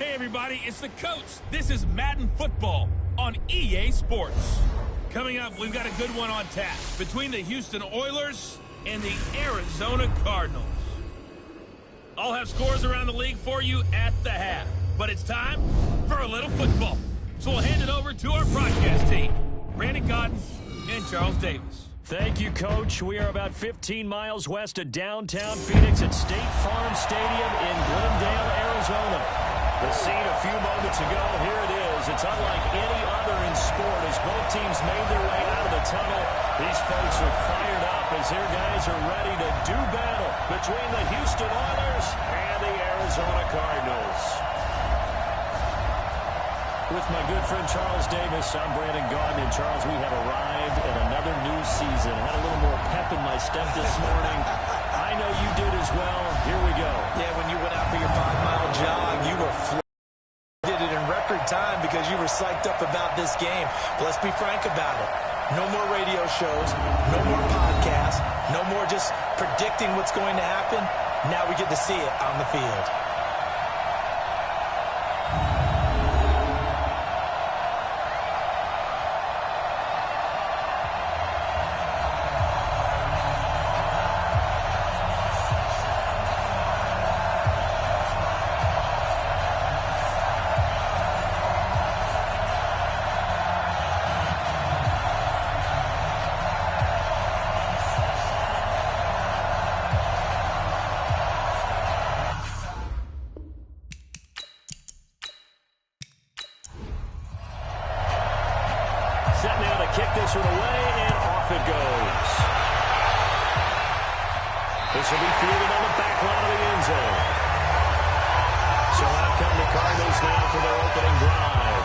Hey everybody, it's the coach. This is Madden Football on EA Sports. Coming up, we've got a good one on tap between the Houston Oilers and the Arizona Cardinals. I'll have scores around the league for you at the half, but it's time for a little football. So we'll hand it over to our broadcast team, Brandon Cotton and Charles Davis. Thank you, Coach. We are about 15 miles west of downtown Phoenix at State Farm Stadium in Glendale, Arizona. The scene a few moments ago, here it is. It's unlike any other in sport as both teams made their way out of the tunnel. These folks are fired up as their guys are ready to do battle between the Houston Oilers and the Arizona Cardinals. With my good friend Charles Davis, I'm Brandon Garden. And Charles, we have arrived at another new season. Had a little more pep in my step this morning. I know you did as well. Here we go. Yeah, when you went out for your 5-mile jog, you were did it in record time because you were psyched up about this game. But let's be frank about it. No more radio shows, no more podcasts, no more just predicting what's going to happen. Now we get to see it on the field. Set now to kick this one away, and off it goes. This will be fielded on the back line of the end zone. So out come the Cardinals now for their opening drive.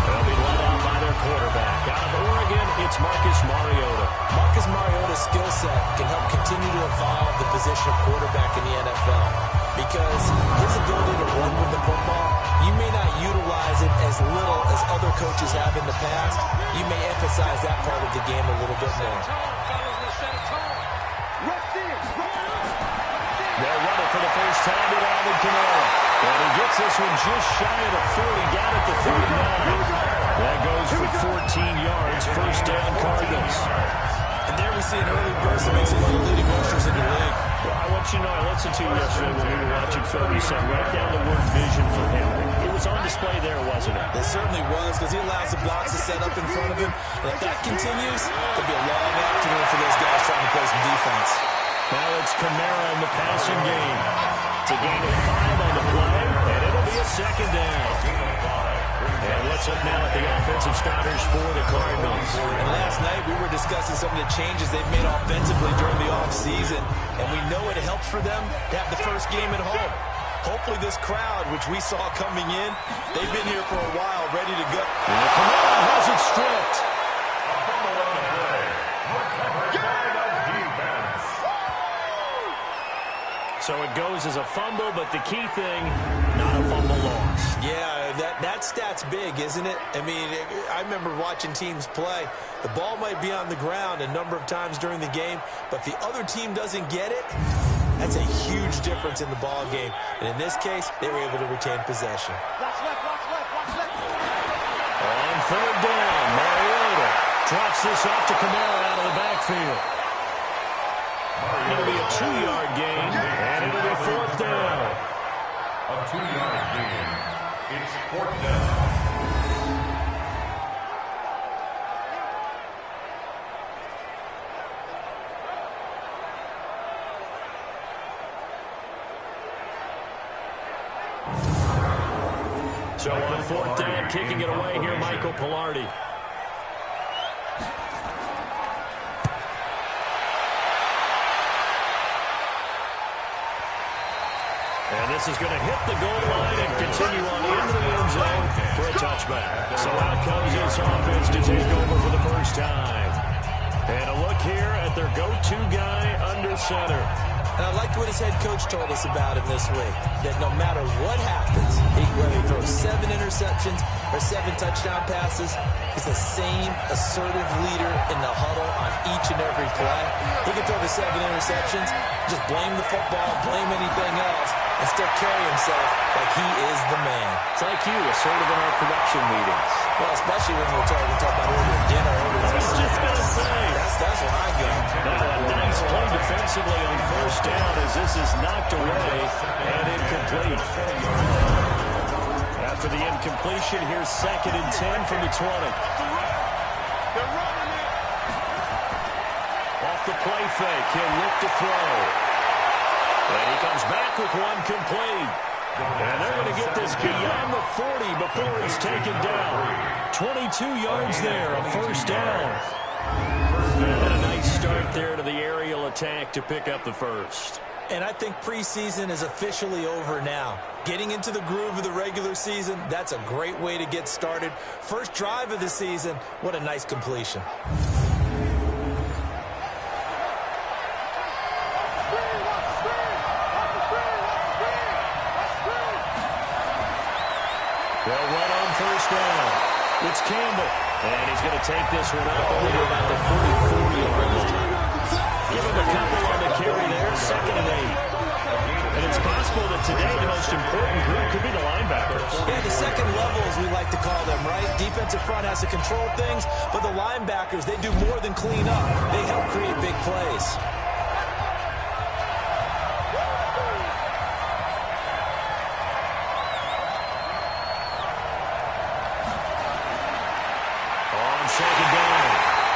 They'll be led out by their quarterback. Out of Oregon, it's Marcus Mariota. Marcus Mariota's skill set can help continue to evolve the position of quarterback in the NFL because his ability to run with the football, you may not utilize it as little as other coaches have in the past. You may emphasize that part of the game a little bit more. They'll run it for the first time with Alvin Kamara. And he gets this one just shy of the 40, down at the 39. That goes for 14 yards, first down Cardinals. And there we see an early burst that makes a lot of leading rushers in the league. Well, I want you to know, I listened to you yesterday when we were watching film. You said right down the word vision for him. It was on display there, wasn't it? It certainly was, because he allows the blocks to set up in front of him. And if that continues, it'll be a long afternoon for those guys trying to play some defense. Now it's Kamara in the passing game. It's a gain of 5 on the play, and it'll be a second down. And let's look now at the offensive starters for the Cardinals. And last night we were discussing some of the changes they've made offensively during the offseason, and we know it helps for them to have the first game at home. Hopefully this crowd, which we saw coming in, they've been here for a while, ready to go. And Kamara has it stripped. So it goes as a fumble, but the key thing, not a fumble loss. Yeah, that stat's big, isn't it? I mean, I remember watching teams play. The ball might be on the ground a number of times during the game, but the other team doesn't get it. That's a huge difference in the ball game. And in this case, they were able to retain possession. Watch left. On third down, Mariota drops this off to Kamara out of the backfield. It'll be a 2-yard gain, and it'll be fourth down. A 2-yard gain. It's fourth down. So on fourth down, kicking it away here, Michael Pilardi. And this is going to hit the goal line and continue on into the end zone for a touchback. So out comes this offense to take over for the first time. And a look here at their go-to guy under center. And I liked what his head coach told us about him this week, that no matter what happens, Whether he throws 7 interceptions or 7 touchdown passes, he's the same assertive leader in the huddle on each and every play. He can throw the 7 interceptions, just blame the football, blame anything else, and still carry himself like he is the man. It's like you, assertive in our production meetings. Well, especially when we're talking about ordering dinner. I was just going to say. That's when I go. Now a nice play defensively on first down as this is knocked away and incomplete. After the incompletion, here's 2nd and 10 from the 20. Off the play fake, he'll look to throw. And he comes back with one complete. And they're going to get this beyond the 40 before it's taken down. 22 yards there, a first down. And a nice start there to the aerial attack to pick up the first. And I think preseason is officially over now. Getting into the groove of the regular season, that's a great way to get started. First drive of the season, what a nice completion. They'll run on first down. It's Campbell. And he's going to take this one up over about the 40-yard line. Give him a couple on the carry there, 2nd and 8. And it's possible that today the most important group could be the linebackers. Yeah, the second level, as we like to call them, right? Defensive front has to control things, but the linebackers, they do more than clean up. They help create big plays.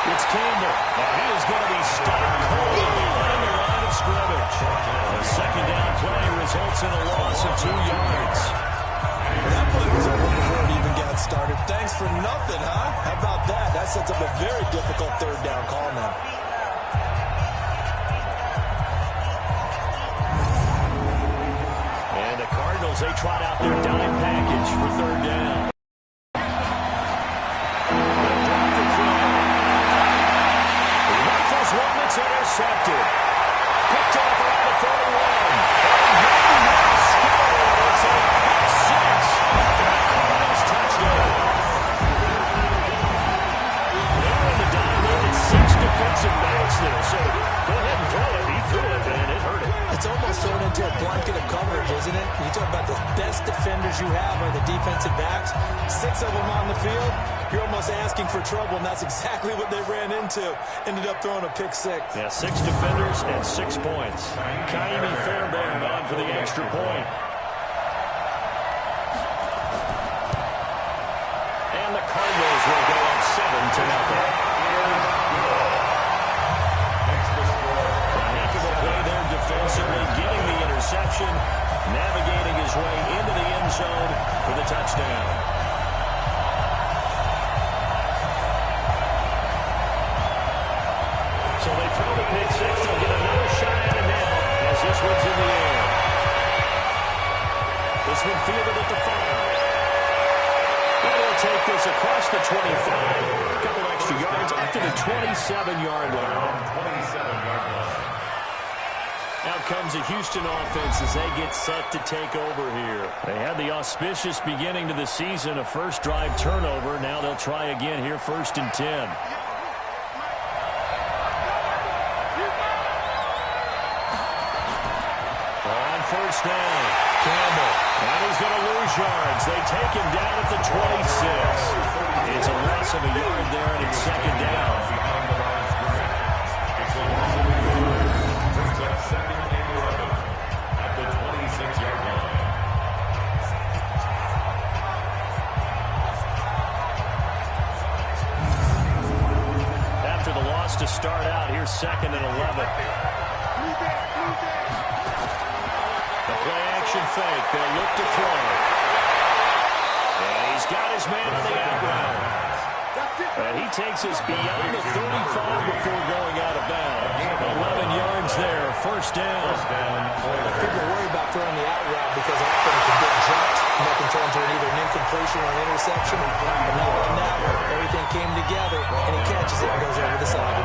It's Campbell. And he is going to be stopped cold behind the line of scrimmage. The 2nd down play results in a loss of 2 yards. That play was over before it even got started. Thanks for nothing, huh? How about that? That sets up a very difficult 3rd down call now. And the Cardinals, they trot out their dime package for 3rd down. Intercepted. Picked off around the 41. And scored. It's a pick 6. Cardinals touchdown. They're in the dime. It's 6 defensive backs there. So go ahead and throw it. He threw it, and it hurt it. It's almost thrown into a blanket of coverage, isn't it? You talk about the best defenders you have are the defensive backs. 6 of them on the field. You're almost asking for trouble, and that's exactly what they ran into. Ended up throwing a pick 6. Yeah, 6 defenders and 6 points. Kaimi Fairbairn on for the extra point. And the Cardinals will go up 7-0. A heck of a play there defensively, getting the interception, navigating his way into the end zone for the touchdown. So they throw the pick 6. They'll get another shot at it now as this one's in the air. This one fielded at the 5. And he'll take this across the 25. A couple extra yards up to the 27-yard line. Out comes the Houston offense as they get set to take over here. They had the auspicious beginning to the season, a first drive turnover. Now they'll try again here, 1st and 10. First down, Campbell. And he's going to lose yards. They take him down at the 26. It's a loss of a yard there, and it's 2nd down. Brings up 2nd and 11 at the 26-yard line. After the loss to start out, here's 2nd and 11. Fake. They'll look to throw. And he's got his man on the out route. And he takes us beyond the 35 before going out of bounds. 11 yards there, 1st down. People worry about throwing the out route because often it can get jumped. And that can turn into either an incompletion or an interception. But not on that one. Everything came together, and he catches it and goes over the side.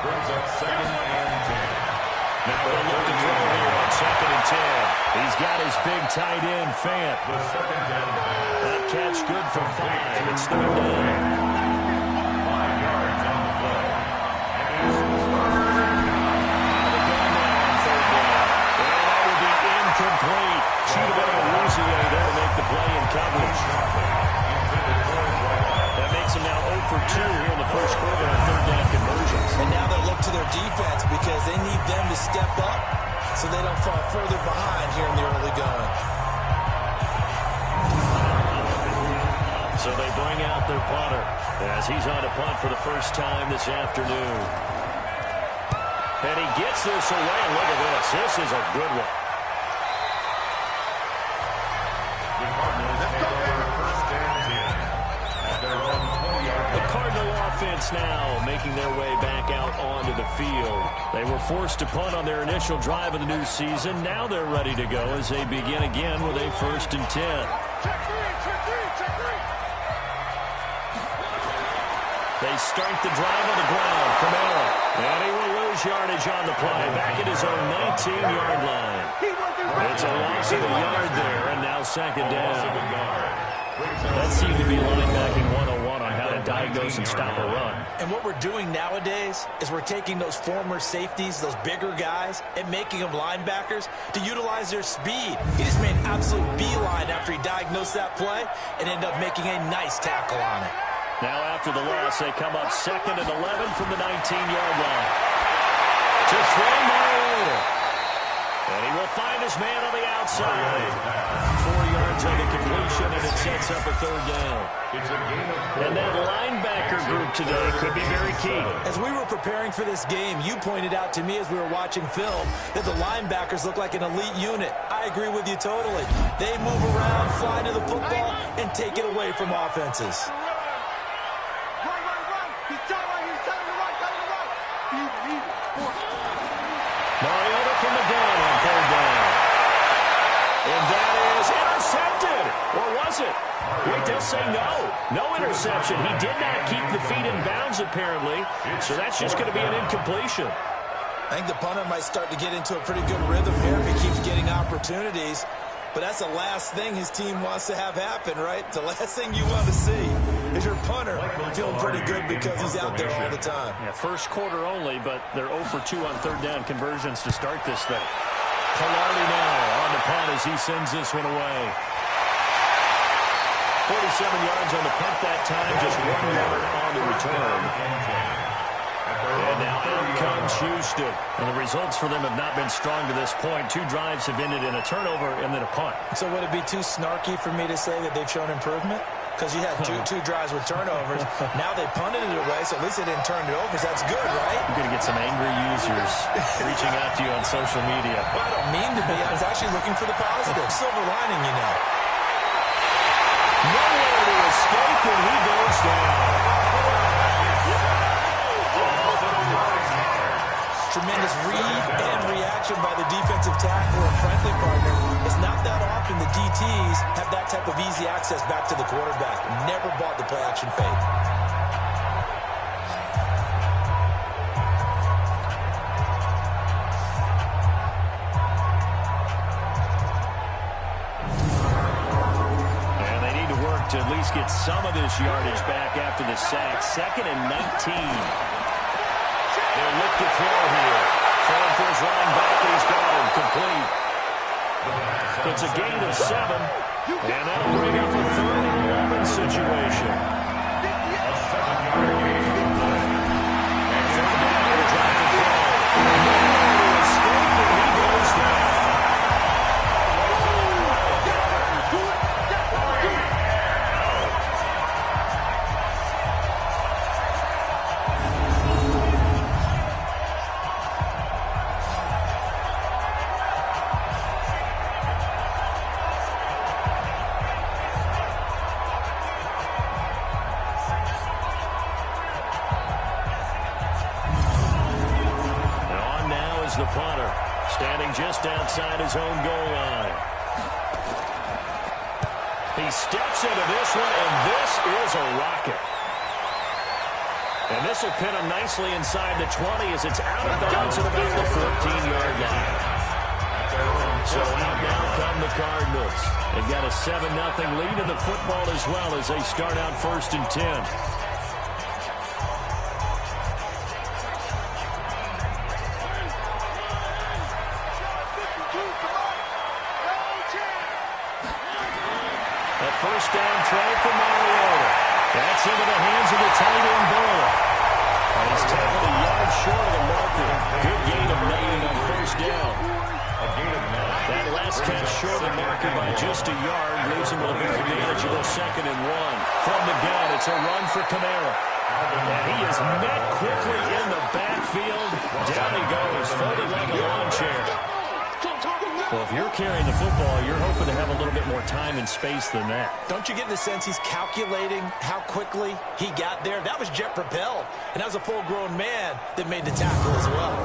Brings up 2nd and 10. Now they'll look to throw here on second and 10. He's got his big tight end, Fant. That catch good for 5. It's third down. 5 yards on the play. Incomplete. Chidobe there to make the play in coverage. That makes him now 0 for 2 here in the first quarter on third down conversions. And now they look to their defense because they need them to step up so they don't fall further behind here in the early going. So they bring out their punter as he's on a punt for the first time this afternoon. And he gets this away. Look at this. This is a good one. The Cardinal offense now making their way back out onto the field. They were forced to punt on their initial drive of the new season. Now they're ready to go as they begin again with a 1st and 10. They start the drive on the ground. Kamara. And he will lose yardage on the play. Back at his own 19-yard line. It's a loss of a yard there, and now second down. That seemed to be linebacking 101 on how to diagnose and stop a run. And what we're doing nowadays is we're taking those former safeties, those bigger guys, and making them linebackers to utilize their speed. He just made an absolute beeline after he diagnosed that play and ended up making a nice tackle on it. Now after the loss, they come up 2nd and 11 from the 19-yard line. To throw Mariota. And he will find his man on the outside. 4 yards on the completion, and it sets up a third down. And that linebacker group today could be very key. As we were preparing for this game, you pointed out to me as we were watching film that the linebackers look like an elite unit. I agree with you totally. They move around, fly to the football, and take it away from offenses. Mariota from the gun on third down. And that is intercepted. Or was it? Wait, they'll say no. No interception. He did not keep the feet in bounds, apparently. So that's just going to be an incompletion. I think the punter might start to get into a pretty good rhythm here if he keeps getting opportunities. But that's the last thing his team wants to have happen, right? The last thing you want to see is your punter feeling pretty good because he's out there all the time. Yeah, first quarter only, but they're 0 for 2 on third down conversions to start this thing. Kalani now on the punt as he sends this one away. 47 yards on the punt that time, just 1 yard on the return. And now out comes Houston. And the results for them have not been strong to this point. 2 drives have ended in a turnover and then a punt. So would it be too snarky for me to say that they've shown improvement? Because you had two drives with turnovers. Now they punted it away, so at least they didn't turn it over. So that's good, right? You're going to get some angry users reaching out to you on social media. Well, I don't mean to be. I was actually looking for the positive. Silver lining, you know. Nowhere to escape, and he goes down. Tremendous read and reaction by the defensive tackle and friendly partner. It's not that often the DTs have that type of easy access back to the quarterback. Never bought the play action fake. And they need to work to at least get some of this yardage back after the sack. 2nd and 19. They'll look to throw here. Throwing for his linebacker. He's got him complete. It's a gain of 7. And that'll bring up a 3rd and 11 situation. Third down, he'll drop the throw. Escape, and he goes down. The punter standing just outside his own goal line. He steps into this one, and this is a rocket. And this will pin him nicely inside the 20 as it's out of bounds at about the 14-yard line. So out now come the Cardinals. They've got a 7-0 lead in the football as well as they start out 1st and 10. That first down throw for Mariota. That's into the hands of the tight end, Burrow. And he's tackled a yard short of the marker. Good gain of 9 on 1st down. That last catch short of the marker by just a yard leaves him with a very manageable 2nd and 1. From the gun, it's a run for Kamara. And he is met quickly in the backfield. Down he goes, folded like a lawn chair. Well, if you're carrying the football, you're hoping to have a little bit more time and space than that. Don't you get the sense he's calculating how quickly he got there? That was jet propelled, and that was a full-grown man that made the tackle as well.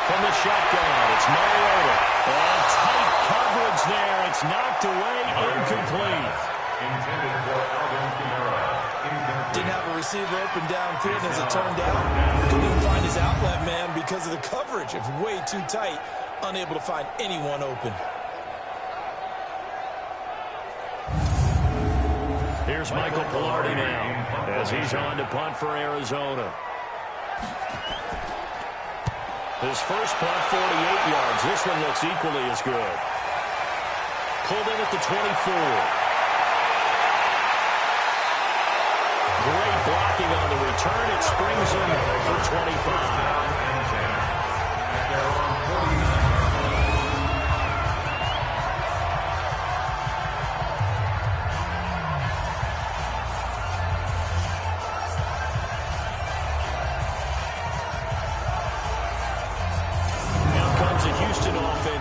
From the shotgun, it's Mariota. And tight coverage there. It's knocked away, incomplete. Intended for Alvin Kamara. Didn't have a receiver open downfield as it turned out. Couldn't even find his outlet man because of the coverage. It's way too tight. Unable to find anyone open. Here's Michael Pilardi now as he's on to punt for Arizona. His first punt, 48 yards. This one looks equally as good. Pulled in at the 24. Great blocking on the return. It springs him for 25.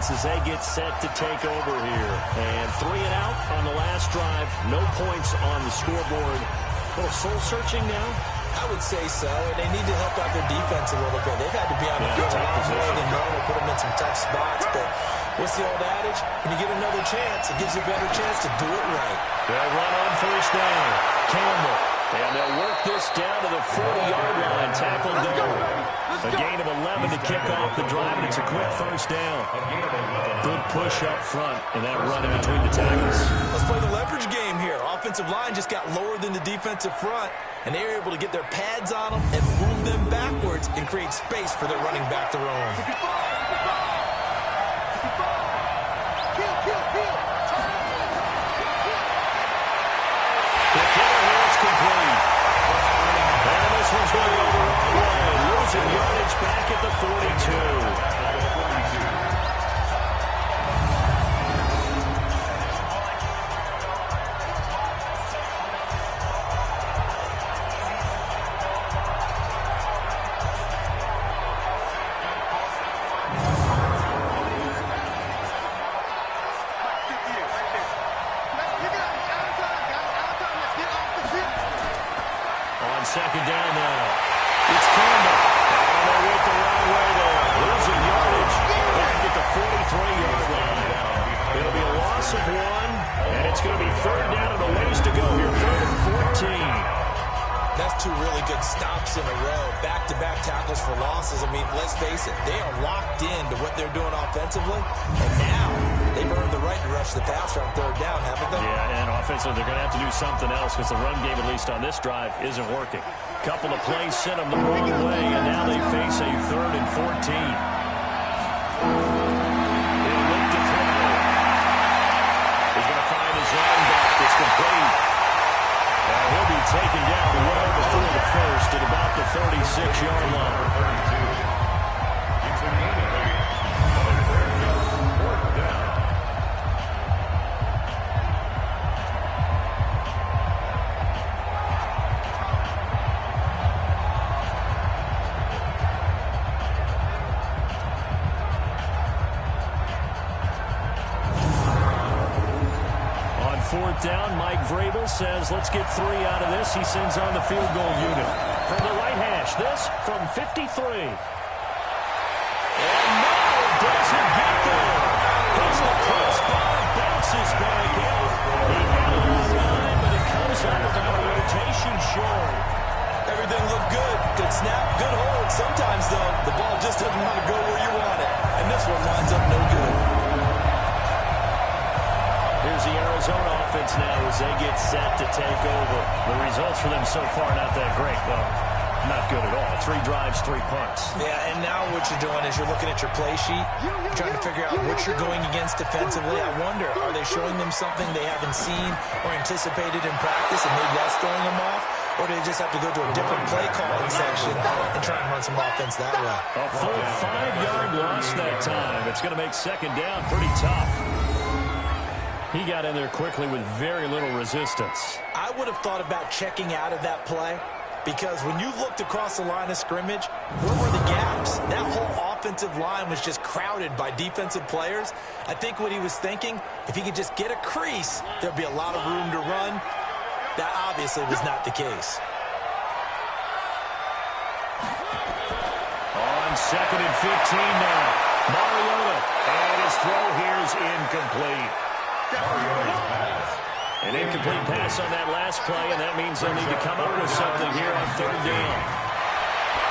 As they get set to take over here. And 3 and out on the last drive. No points on the scoreboard. A little soul-searching now? I would say so, and they need to help out their defense a little bit. They've had to be on the field a lot more than normal, put them in some tough spots. But what's the old adage? When you get another chance, it gives you a better chance to do it right. They'll run on 1st down. Campbell. And they'll work this down to the 40-yard line. Tackle down. A gain of 11 to kick off the drive, and it's a quick 1st down. Good push up front, and that run in between the tackles. Let's play the leverage game here. Offensive line just got lower than the defensive front, and they were able to get their pads on them and move them backwards and create space for their running back to roam. The killer here is complete. And this one's going to go the wrong way. Losing yardage back at the 42. Second down now. It's Campbell. And they went the wrong way there. Losing yardage back at the 43-yard line. It'll be a loss of 1, and it's going to be 3rd down and a ways to go here. 3rd and 14. That's 2 really good stops in a row. Back-to-back tackles for losses. I mean, let's face it, they are locked into what they're doing offensively. And now they've earned the right to rush the passer on 3rd down, haven't they? Yeah, and offensively, they're going to have to do something else because the run game, at least on this drive, isn't working. Couple of plays sent them the wrong way, and now they face a 3rd and 14. They look to throw. He's going to find his running back. It's complete. He'll be taken down well before the first at about the 36-yard line. Down, Mike Vrabel says, let's get 3 out of this. He sends on the field goal unit. From the right hash, this from 53. And now it doesn't get there. Hits the crossbar, bounces back out. He had a long line, but it comes out about a rotation short. everything looked good. Good snap, good hold. Sometimes, though, the ball just doesn't want to go where you want it. And this one winds up no good. Here's the Arizona offense now as they get set to take over. The results for them so far not that great. Well, not good at all. 3 drives, 3 punts. Yeah, and now what you're doing is you're looking at your play sheet. You're trying to figure out what you're going against defensively. I wonder, are they showing them something they haven't seen or anticipated in practice, and maybe that's throwing them off? Or do they just have to go to a different play calling section and try and run some offense that way? A full 5-yard loss that time. It's going to make second down pretty tough. He got in there quickly with very little resistance. I would have thought about checking out of that play, because when you looked across the line of scrimmage, where were the gaps? That whole offensive line was just crowded by defensive players. I think what he was thinking, if he could just get a crease, there'd be a lot of room to run. That obviously was not the case. On 2nd and 15 now. Mariota, and his throw here is incomplete. An incomplete pass on that last play, and that means they'll need to come up with something here on 3rd down.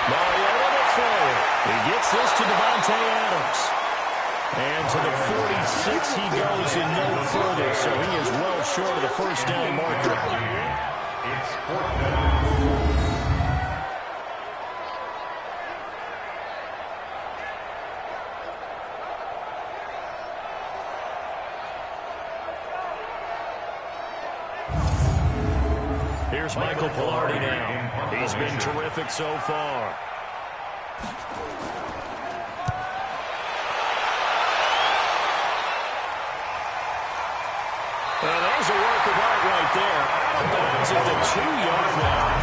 Mariota to throw. He gets this to Devontae Adams. And to the 46 he goes and no further, so he is well short of the first down marker. It's 4th down. Here's Michael Pilardi now. He's been terrific so far. And there's a work of art right there. Bounds at the 2-yard line.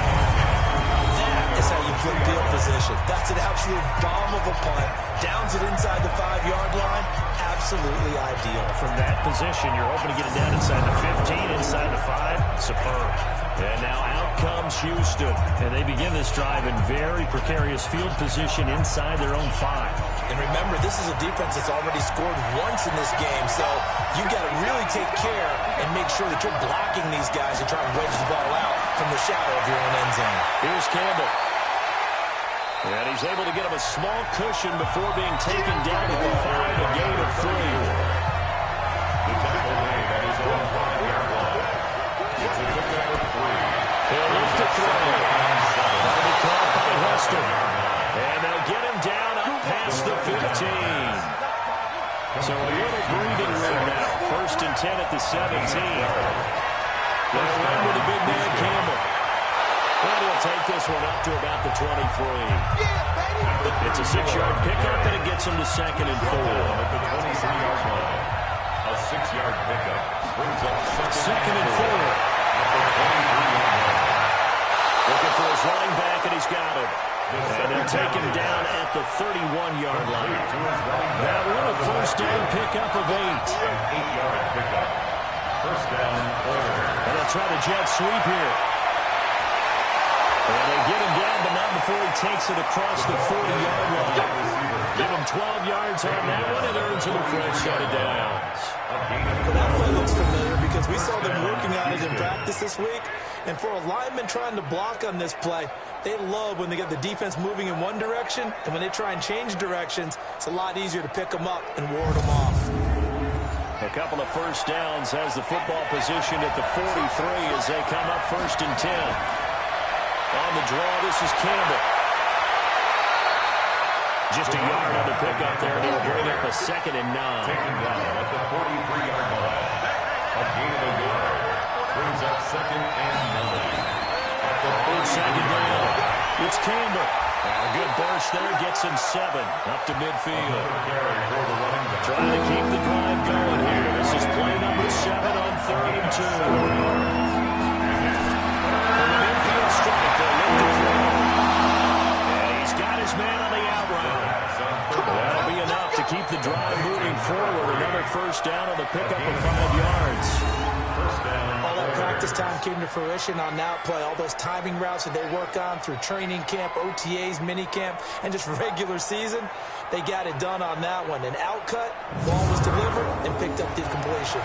That is how you flip field position. That's an absolute bomb of a punt. Downs it inside the 5-yard line. Absolutely ideal. From that position, you're hoping to get it down inside the 15, inside the 5. Superb. And now out comes Houston. And they begin this drive in very precarious field position inside their own 5. And remember, this is a defense that's already scored once in this game, so you've got to really take care and make sure that you're blocking these guys and trying to wedge the ball out from the shadow of your own end zone. Here's Campbell. And he's able to get him a small cushion before being taken down at the 5, a gain of 3. The tackle made at his own 5-yard line. It's a pickup of 3. He'll look to throw. That'll be caught by Hester. And they'll get him down up past the 15. So a little breathing room now. 1st and 10 at the 17. They'll run with the big man Campbell. And he'll take this one up to about the 23. It's a 6-yard pickup, and it gets him to 2nd and 4. At the 23-yard line. A 6-yard pickup brings up 2nd and 4. At the 23-yard line. Looking for his running back, and he's got him. And they'll take him down at the 31-yard line. That one a first down pickup of 8. An 8-yard pickup. First down, Oilers. And they'll try the jet sweep here. And they get him down, but not before he takes it across the 40-yard line. Give him 12 yards on that one, and earns him a fresh set of downs. That play looks familiar because we saw them working on it in practice this week. And for a lineman trying to block on this play, they love when they get the defense moving in one direction, and when they try and change directions, it's a lot easier to pick them up and ward them off. A couple of first downs has the football position at the 43 as they come up 1st and 10. On the draw, this is Campbell. Just a yard on the pickup there, and he'll bring up a 2nd and 9. Taken down at the 43-yard line. A gain of a yard. Brings up 2nd and 9. At the 2nd down. It's Campbell. A good burst there, gets him 7 up to midfield. carry for the running back. Trying to keep the drive going here. This is play number 7 on 3rd and 2. For an infield strike, they'll look to throw. And he's got his man on the out route. That'll be enough to keep the drive moving forward. Another first down on the pickup of 5 yards. First down. All that practice time came to fruition on that play. All those timing routes that they work on through training camp, OTAs, minicamp, and just regular season, they got it done on that one. An outcut, ball was delivered, and picked up the completion.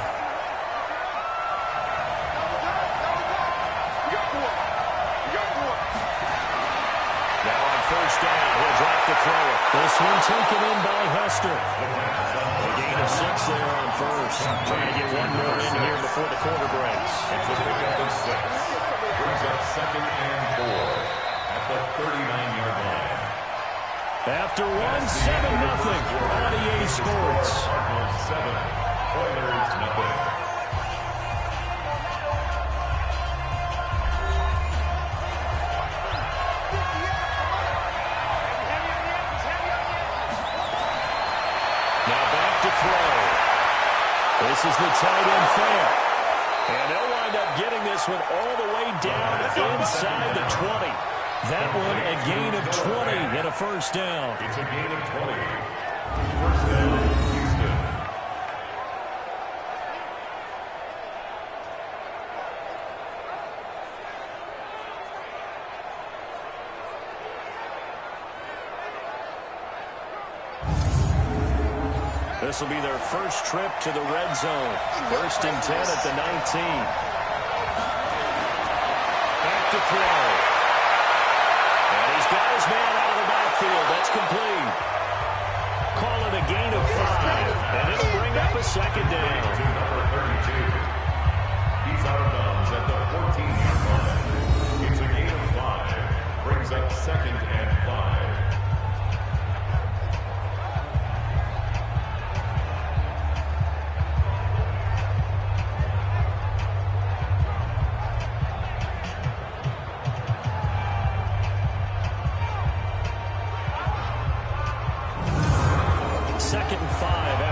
first down. He'll drop to throw it. This one taken in by Hester. A gain of 6 there on first. Trying to get one more in here before the quarter breaks. It's a pickup of 6. Brings up 2nd and 4 at the 39-yard line. After 1, 7-0 on EA Sports. Cardinals 7, Oilers nothing. Now back to throw. This is the tight end fair. And they'll wind up getting this one all the way down inside the 20. That one a gain of 20 and a first down. It's a gain of 20. First down, Houston. This will be their first trip to the red zone. 1st and 10 at the 19. Back to throw. And he's got his man out of the backfield. That's complete. Call it a gain of 5. And it'll bring up a second down. To number 32. He's out of bounds at the 14-yard line. It's a gain of 5. Brings up 2nd and 5.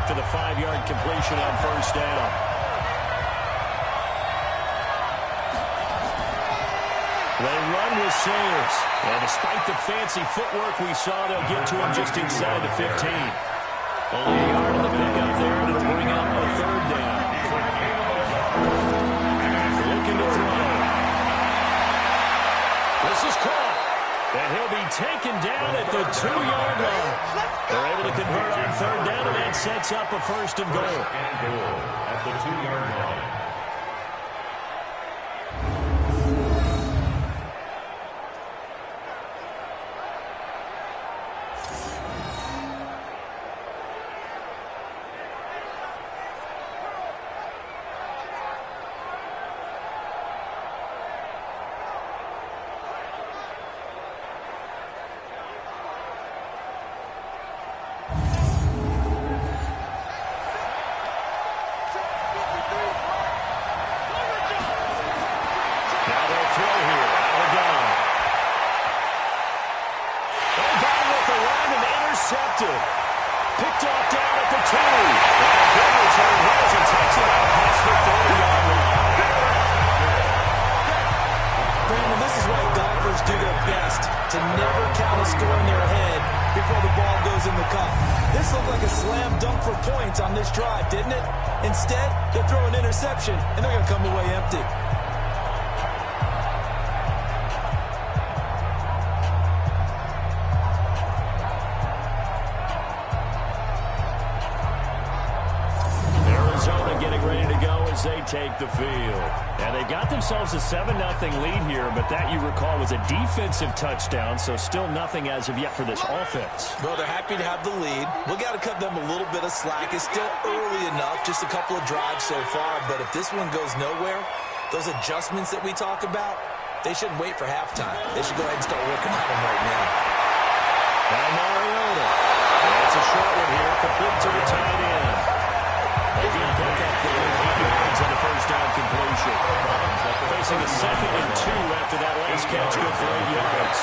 After the 5-yard completion on first down. They run with Sayers. And despite the fancy footwork we saw, they'll get to him just inside the 15. Only a yard in the pickup there, and it'll bring up a 3rd down. Looking to throw. This is caught. And he'll be taken down at the 2-yard line. They're able to convert on 3rd down, and that sets up a 1st and goal. And goal at the 2-yard line. Picked off down at the 2. And Bridgerton has and takes it out past the 30-yard line. Brandon, this is why golfers do their best to never count a score in their head before the ball goes in the cup. This looked like a slam dunk for points on this drive, didn't it? Instead, they throw an interception, and they're going to come away empty. They take the field. And they got themselves a 7-0 lead here, but that, you recall, was a defensive touchdown, so still nothing as of yet for this offense. Well, they're happy to have the lead. We got to cut them a little bit of slack. It's still early enough, just a couple of drives so far, but if this one goes nowhere, those adjustments that we talk about, they shouldn't wait for halftime. They should go ahead and start working on them right now. Now Mariota. That's a short one here, complete to the tight end. Again, pick up for 8 yards on the first down completion. Facing a 2nd and 2 after that last catch, good for 8 yards.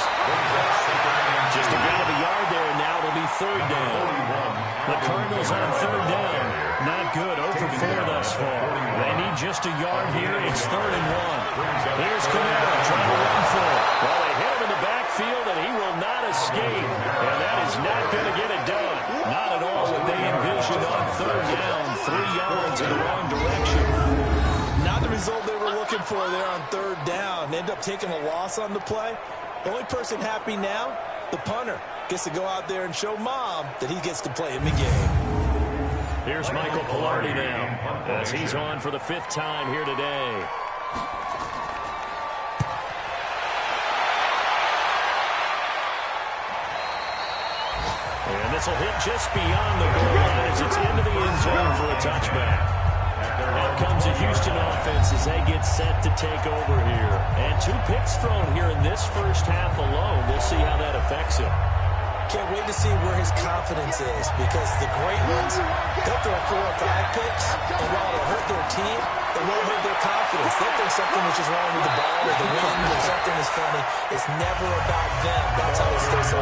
Just a gain of a yard there, and now it'll be 3rd down. The Cardinals on 3rd down. Not good, 0 for 4 thus far. They need just a yard here. It's 3rd and 1. Here's Camara trying to run for it. Well, they hit him in the backfield, and he will not escape. And that is not going to get it done. Not at all what they envisioned on 3rd down. 3 yards in the wrong direction. Not the result they were looking for there on 3rd down. They end up taking a loss on the play. The only person happy now, the punter, gets to go out there and show Mom that he gets to play in the game. Here's Michael Pilardi now, as he's on for the 5th time here today. And this will hit just beyond the goal line as it's into the end zone for a touchback. Out comes the Houston offense as they get set to take over here. And 2 picks thrown here in this first half alone. We'll see how that affects him. Can't wait to see where his confidence is, because the great ones, they'll throw 4 or 5 picks, and while it'll hurt their team, it won't hurt their confidence. They'll think something is just wrong with the ball or the wind or something is funny. It's never about them. That's how they stay so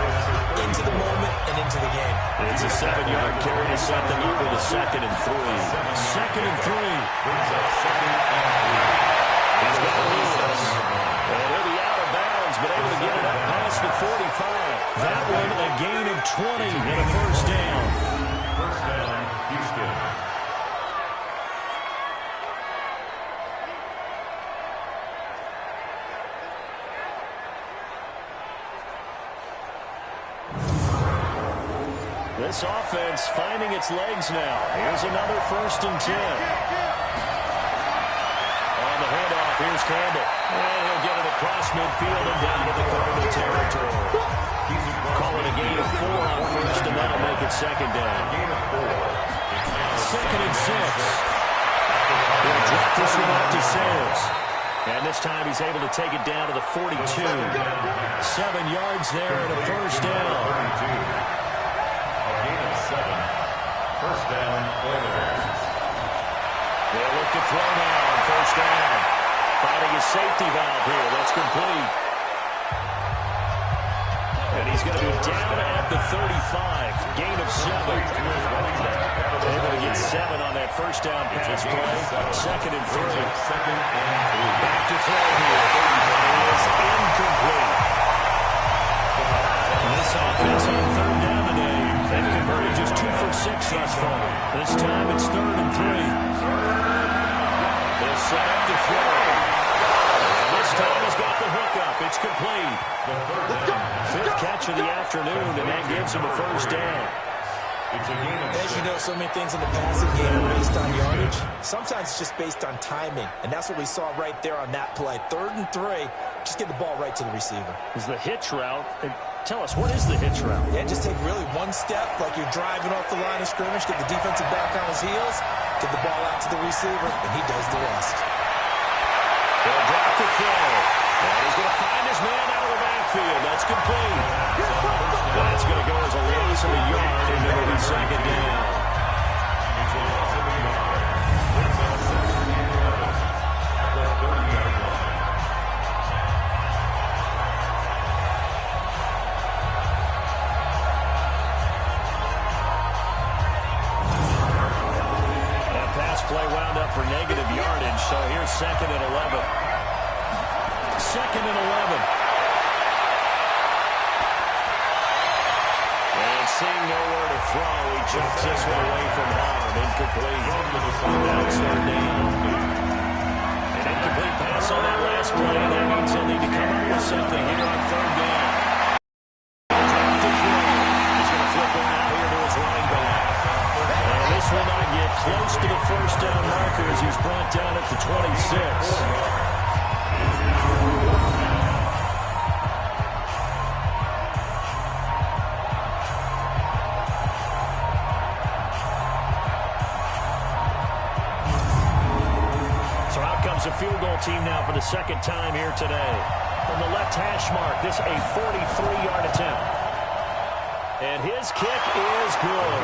into the moment and into the game. It's a 7-yard carry to set them up with a 2nd and 3. 2nd and 3. He's got Lewis. And he'll be out of bounds, but able to get it up past the 45. That one a gain of 20 and a first down. First down, Houston. This offense finding its legs now. Here's another 1st and 10. On the handoff, here's Campbell. And he'll get it across midfield and down to the Cardinal territory. Calling a gain of 4 on 1st, and that'll make it 2nd down. 2nd and 6. He'll drop this one out to Sayers. And this time he's able to take it down to the 42. 7 yards there and a first down. A gain of 7. First down, Oilers. They'll look to throw now on first down. Finding his safety valve here. That's complete. And he's going to be down at the 35. Gain of 7. Able to get 7 on that first down pass play. 2nd and 3. Back to throw here. It is incomplete. This offense on 3rd down today. They've converted just 2 for 6 thus far. This time it's 3rd and 3. They'll set up to throw. And this time he's got the hookup. It's complete. 5th catch of the afternoon, and that gives him a first down. As you know, so many things in the passing game are based on yardage. Sometimes it's just based on timing, and that's what we saw right there on that play. 3rd and 3, just get the ball right to the receiver. Is the hitch route. Tell us, what is the hitch route? Yeah, just take really one step, like you're driving off the line of scrimmage, get the defensive back on his heels, get the ball out to the receiver, and he does the rest. They'll drop the throw. And he's going to find his man out of the backfield. That's complete. That's going to go as a loss of a yard, and it'll be 2nd down. That pass play wound up for negative yardage, so here's 2nd and 11. 2nd and 11. And seeing nowhere to throw, he jumps this one away from harm. Incomplete. Now it's 3rd down. An incomplete pass on that last play, and that means he'll need to come up with something here on 3rd down. He's going to flip one out here to his running back. And this will not get close to the first down marker as he's brought down at the 26. A field goal team now for the 2nd time here today. From the left hash mark, this a 43-yard attempt. And his kick is good.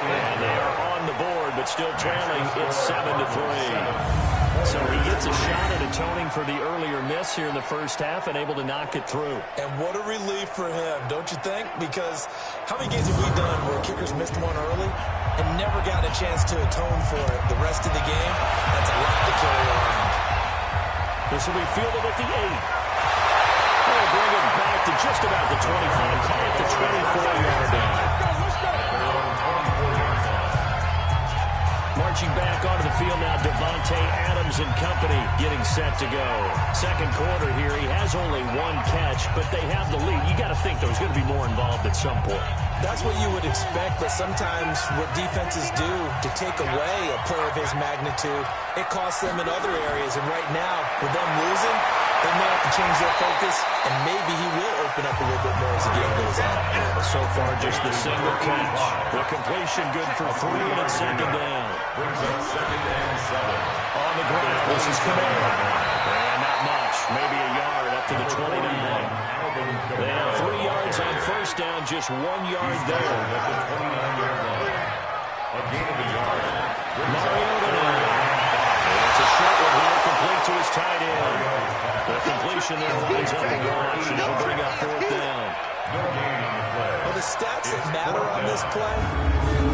And they are on the board, but still trailing. It's 7-3. So he gets a shot at atoning for the earlier miss here in the first half and able to knock it through. And what a relief for him, don't you think? Because how many games have we done where kickers missed one early and never got a chance to atone for it the rest of the game? That's a lot to carry around. This will be fielded at the 8. They'll bring it back to just about the 25, call it the 24-yard line. Marching back onto the field now, Devontae Adams and company getting set to go. 2nd quarter here, he has only 1 catch, but they have the lead. You got to think there's going to be more involved at some point. That's what you would expect, but sometimes what defenses do to take away a player of his magnitude, it costs them in other areas. And right now, with them losing, they may have to change their focus, and maybe he will open up a little bit more as the game goes on. So far, just the single catch. The completion good for 3, and it's second down. Brings up second and 7. On the ground, this is Kamara. And not much, maybe a yard up to the 29. They have 3 yards on first down, just 1 yard there. At the 29-yard line. A gain of a yard. Mariota now. It's a short one here, complete to his tight end. The completion there lines up a watch, and it'll bring up fourth down. No gain on the play. Well, the stats that matter on this play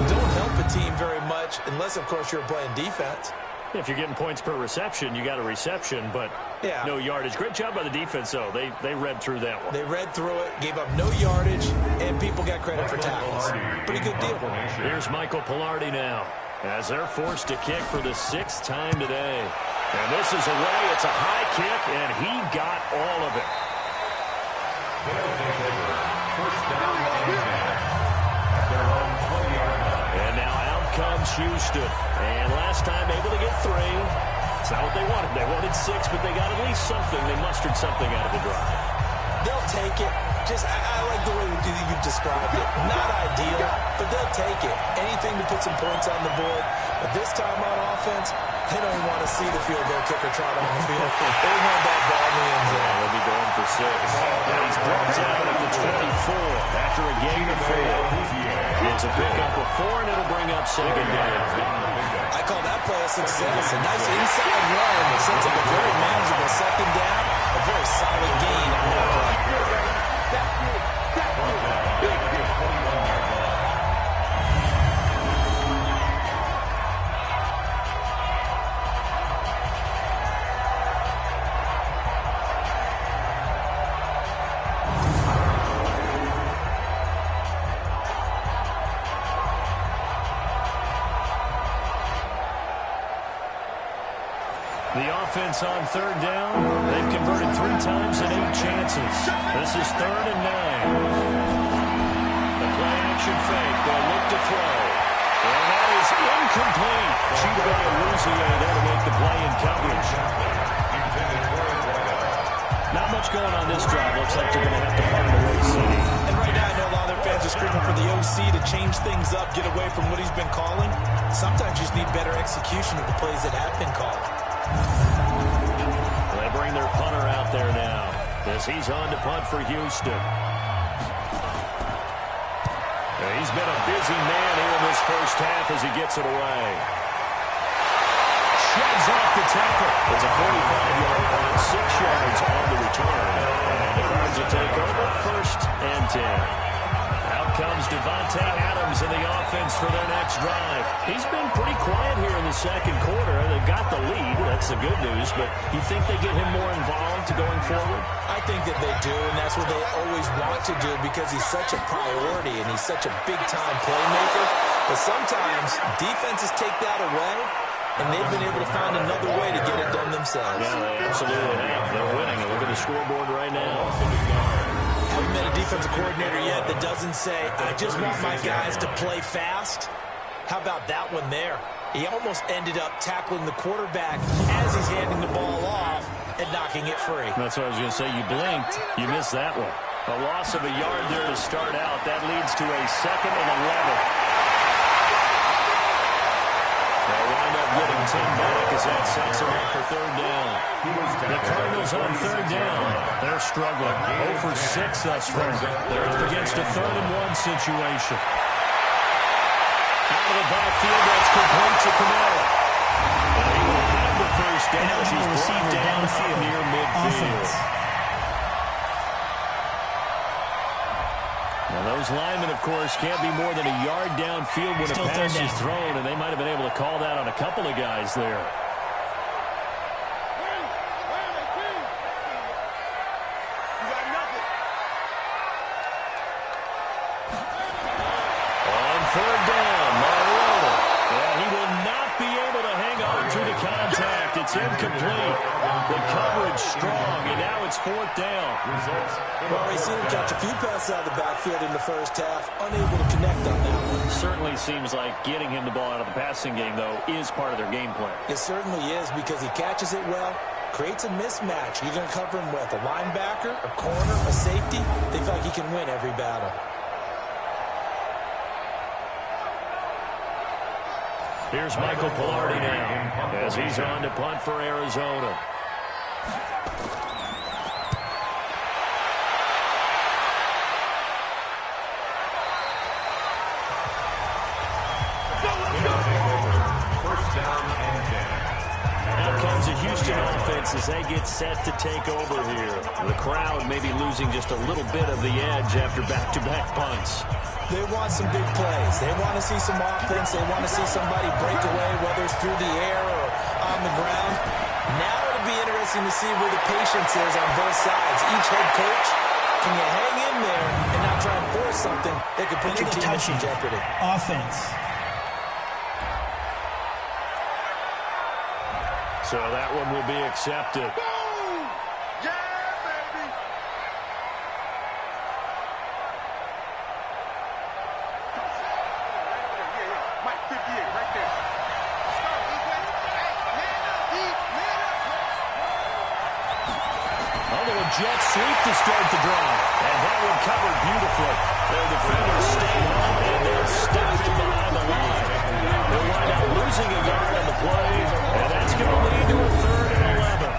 don't help a team very much unless, of course, you're playing defense. If you're getting points per reception, you got a reception, but no yardage. Great job by the defense, though. They read through that one. They read through it, gave up no yardage, and people got credit for tackles. Pretty good deal. Here's Michael Pilardi now, as they're forced to kick for the 6th time today. And this is away. It's a high kick, and he got all of it. First down and 10. At their own 20-yard line. And now out comes Houston. And last time able to get 3. It's not what they wanted. They wanted 6, but they got at least something. They mustered something out of the drive. They'll take it. I like the way you've described it. Not ideal, but they'll take it. Anything to put some points on the board. But this time on offense, they don't want to see the field goal kicker trot on the field. They want that ball in the end zone. They'll be going for 6. And he's brought down at the 24 after a gain of 4. It's a pickup of 4, and it'll bring up second down. I call that play a success. A nice inside run that sets up a very manageable second down. A very solid gain on that play. The offense on third down. They've converted 3 times in 8 chances. This is 3rd and 9. The play action fake. They'll look to throw. And that is incomplete. Chido Awuzie there to make the play in coverage. Not much going on this drive. Looks like they're going to have to find a way to see. And right now, I know a lot of their fans are screaming for the OC to change things up, get away from what he's been calling. Sometimes you just need better execution of the plays that have been called. They bring their punter out there now as he's on to punt for Houston. He's been a busy man here in this first half as he gets it away. Shoves off the tackle. It's a 45-yard punt, 6 yards on the return. And the Cards will take over 1st and 10. Out comes Devontae Adams in the offense for their next drive. He's been pretty quiet here in the second quarter. They've got the lead. That's the good news. But you think they get him more involved going forward? I think that they do, and that's what they always want to do because he's such a priority and he's such a big-time playmaker. But sometimes defenses take that away, and they've been able to find another way to get it done themselves. Yeah, they absolutely have. They're winning. And look at the scoreboard right now. Haven't met a defensive coordinator yet that doesn't say, I just want my guys to play fast. How about that one there? He almost ended up tackling the quarterback as he's handing the ball off and knocking it free. That's what I was going to say. You blinked. You missed that one. A loss of a yard there to start out. That leads to a 2nd and 11. They'll wind up getting 10 back as that sets them up for 3rd down. The Cardinals on 3rd down. They're struggling. 0 for 6 thus far. They're up against a 3rd and 1 situation. Out of the backfield, that's complete to Kamara. And he will have the first down as he's brought down near midfield. Now those linemen, of course, can't be more than a yard downfield when a pass is thrown, and they might have been able to call that on a couple of guys there. On 3rd down, Mariota. And he will not be able to hang on to the contact. It's incomplete. The coverage strong, and now it's 4th down. Well, we've seen him catch a few passes out of the backfield in the first half, unable to connect on that one. Certainly seems like getting him the ball out of the passing game, though, is part of their game plan. It certainly is because he catches it well, creates a mismatch. You're going to cover him with a linebacker, a corner, a safety. They feel like he can win every battle. Here's Michael Pilardi now as he's on to punt for Arizona. Out comes the Houston offense as they get set to take over here. The crowd may be losing just a little bit of the edge after back-to-back punts. They want some big plays. They want to see some offense. They want to see somebody break away, whether it's through the air or on the ground. Now it'll be interesting to see where the patience is on both sides. Each head coach, can you hang in there and not try and force something that could put your team in jeopardy? Offense. So that one will be accepted. Boom! Yeah, baby! Mike 58 right there. Although a jet sweep to start the drive. And that one covered beautifully. Their defenders stay on and they'll stop him behind the line. They'll wind up losing a yard on the play, and that's going to lead to a 3rd and 11.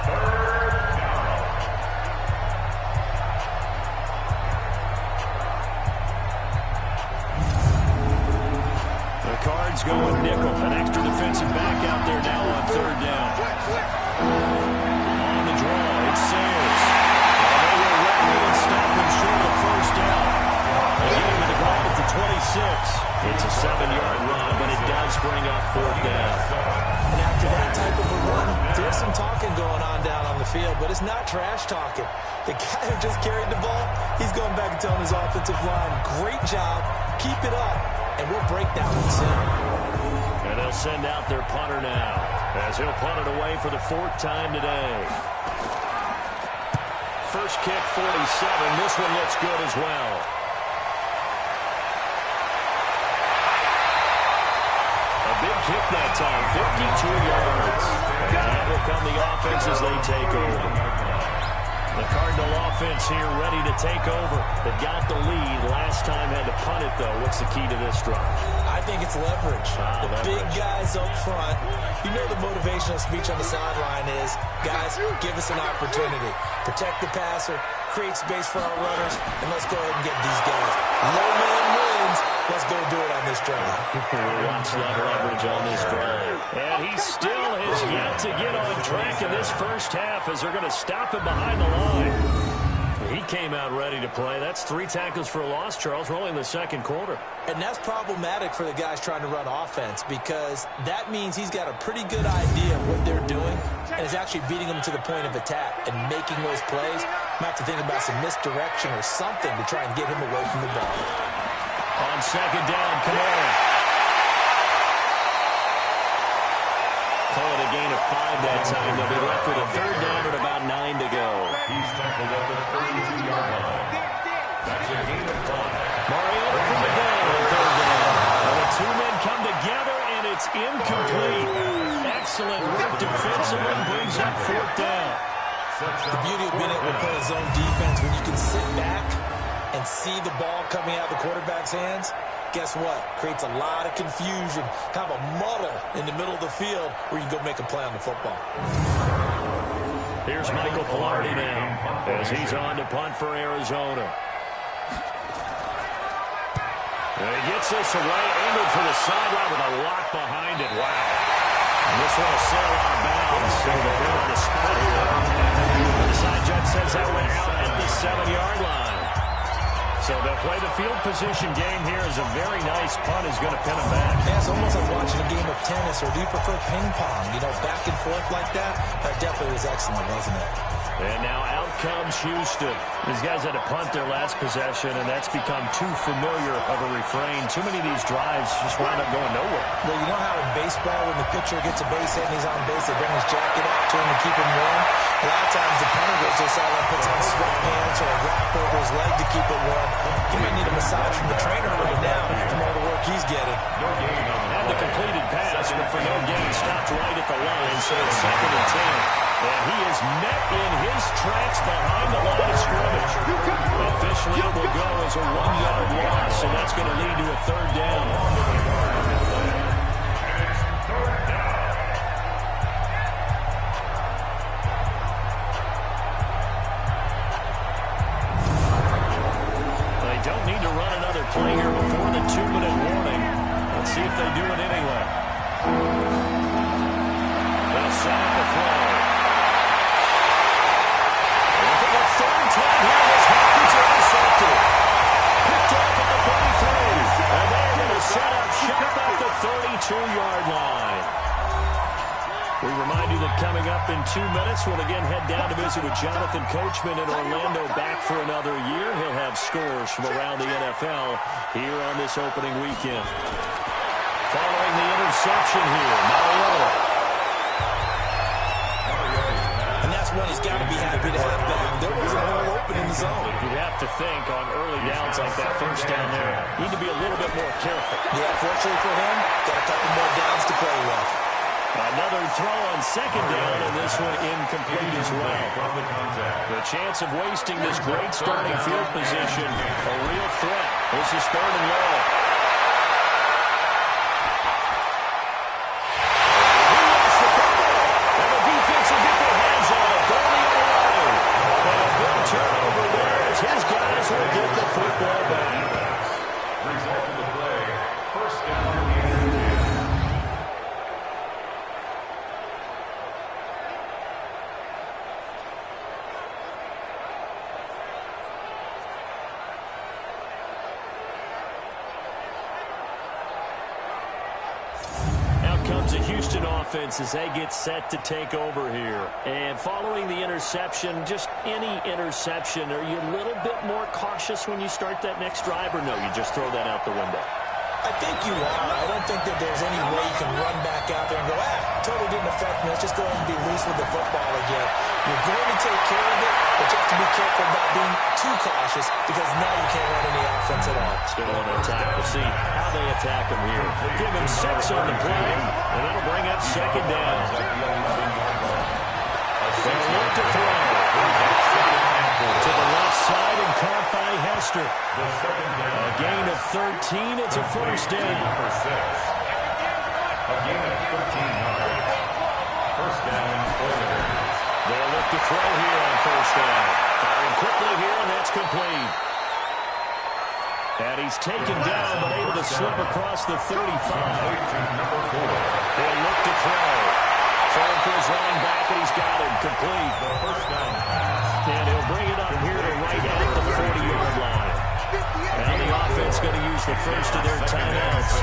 The Cards go with nickel. An extra defensive back out there now on 3rd down. On the draw, it's Sayers. And they will rally and stop him short of 1st down. They get him to the ground at the 26. It's a 7-yard run, but it does bring up 4th down. And after that type of a run, there's some talking going on down on the field, but it's not trash talking. The guy who just carried the ball, he's going back and telling his offensive line, great job, keep it up, and we'll break that one soon. And they'll send out their punter now, as he'll punt it away for the 4th time today. First kick, 47. This one looks good as well. A big kick that time, 52 yards. And that will come the offense as they take over. The Cardinal offense here ready to take over. They got the lead. Last time had to punt it, though. What's the key to this drive? I think it's leverage. The big guys up front. You know the motivational speech on the sideline is, guys, give us an opportunity. Protect the passer, create space for our runners, and let's go ahead and get these guys. Low man wins. Let's go do it on this drive. We'll watch that leverage on this drive. And he still has yet to get on track in this first half as they're going to stop him behind the line. He came out ready to play. That's 3 tackles for a loss, Charles. We're only in the 2nd quarter. And that's problematic for the guys trying to run offense because that means he's got a pretty good idea of what they're doing and is actually beating them to the point of attack and making those plays. Might have to think about some misdirection or something to try and get him away from the ball. On 2nd down, Kamara. Call it a gain of 5 that time. They'll be left with a 3rd down and about 9 to go. He's tackled at the 32-yard line. That's a gain of 5. Mariota from the gun on 3rd down. And the 2 men come together, and it's incomplete. Excellent work defensively brings up 4th down. The beauty of being able to play zone defense when you can sit back and see the ball coming out of the quarterback's hands, guess what? Creates a lot of confusion, kind of a muddle in the middle of the field where you can go make a play on the football. Here's Michael Pilardi now as he's on to punt for Arizona. And he gets this away, angled for the sideline with a lock behind it. Wow. And this one will sail out of bounds. So they're on the spot here. The side judge says that went out at the 7-yard line. So they'll play the field position game here as a very nice punt is going to pin them back. Yeah, it's almost like watching a game of tennis, or do you prefer ping pong? You know, back and forth like that? That definitely was excellent, wasn't it? And now out comes Houston. These guys had to punt their last possession, and that's become too familiar of a refrain. Too many of these drives just wind up going nowhere. Well, you know how in baseball, when the pitcher gets a base hit and he's on base, they bring his jacket out to him to keep him warm? A lot of times the punter goes just out and puts on sweatpants or a wrap over his leg to keep it warm. He might need a massage from the trainer right now from all the work he's getting. Had the completed pass, but for no gain, stopped right at the line, so it's 2nd and 10. And he is met in his tracks behind the line of scrimmage. Officially, it will go as a 1-yard loss, and that's going to lead to a 3rd down. play here before the 2-minute warning. Let's see if they do it anyway. They'll set up the throw. Look at that third time here. This Hopkins intercepted. Picked off at the 33. And they're going to set up shop at the 32-yard line. We remind you that coming up in 2 minutes, we'll again head down to visit with Jonathan Coachman in Orlando, back for another year. He'll have scores from around the NFL here on this opening weekend. Following the interception here, Mariota. And that's one he's got to be happy to have back. There was a hole open in the zone. You'd have to think on early downs like that first down there, need to be a little bit more careful. Yeah, fortunately for him, got a couple more downs to play with. Another throw on second down, and this one incomplete as well. The chance of wasting this great starting field position, a real threat. This is 3rd and long. He lost the football, and the defense will get their hands on it. Going the other way. And a big turnover there as his guys will get the football back. Result of the play, first down. Comes a Houston offense as they get set to take over here. And following the interception, just any interception, are you a little bit more cautious when you start that next drive, or no, you just throw that out the window? I think you are. I don't think that there's any way you can run back out there and go, totally didn't affect me. Let's just go ahead and be loose with the football again. You're going to take care of it, but you have to be careful about being too cautious because now you can't run any offense at all. Still on attack. We'll see how they attack him here. Give him 6 on the play, and that'll bring up second down. They'll look to throw. To the left side and caught by Hester. A gain of 13. It's a first down. A gain of 13 yards. First down, Oilers. They'll look to throw here on first down. Firing quickly here, and that's complete. And he's taken down, but able to slip across the 35. They'll look to throw. Throwing for his running back, and he's got him complete. The first down. And he'll bring it up here to right at the 40-yard line. Now the offense going to use the first of their timeouts,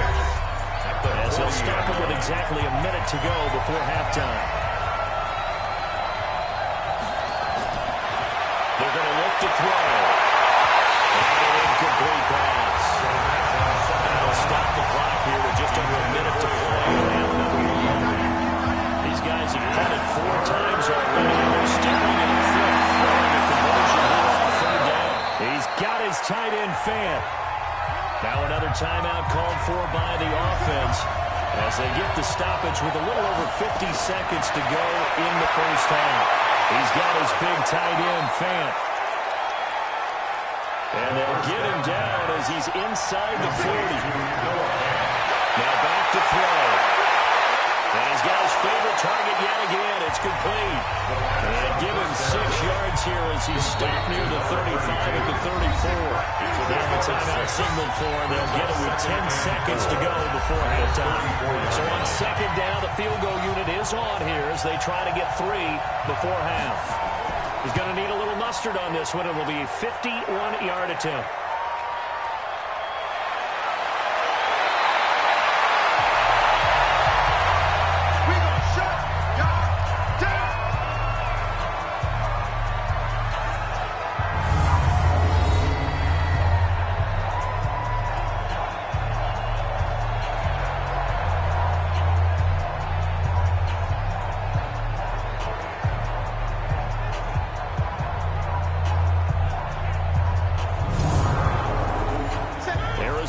as they'll stop it with exactly a minute to go before halftime. They're going to look to throw. And an incomplete pass. They'll stop the clock here with just under a minute to play. These guys have punted 4 times already, and they're steering in the fifth. He's got his tight end Fan. Now another timeout called for by the offense as they get the stoppage with a little over 50 seconds to go in the first half. He's got his big tight end Fan. And they'll get him down as he's inside the 40. Now back to throw. And he's got his favorite target yet again. It's complete. And give him 6 yards here as he's stopped near the 35 at the 34. Now the timeout signaled for, and they'll get it with 10 seconds to go before halftime. So on second down, the field goal unit is on here as they try to get 3 before half. He's going to need a little mustard on this one. It will be a 51-yard attempt.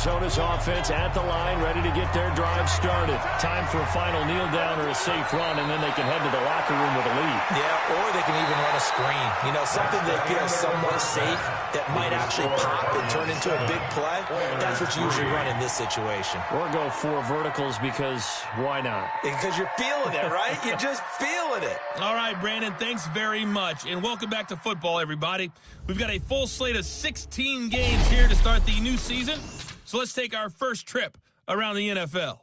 Arizona's offense at the line, ready to get their drive started. Time for a final kneel down or a safe run, and then they can head to the locker room with a lead. Yeah, or they can even run a screen. You know, something that feels somewhat safe that might actually pop and turn into a big play. That's what you usually run in this situation. Or go 4 verticals because why not? Because you're feeling it, right? You're just feeling it. All right, Brandon, thanks very much. And welcome back to football, everybody. We've got a full slate of 16 games here to start the new season. So let's take our first trip around the NFL.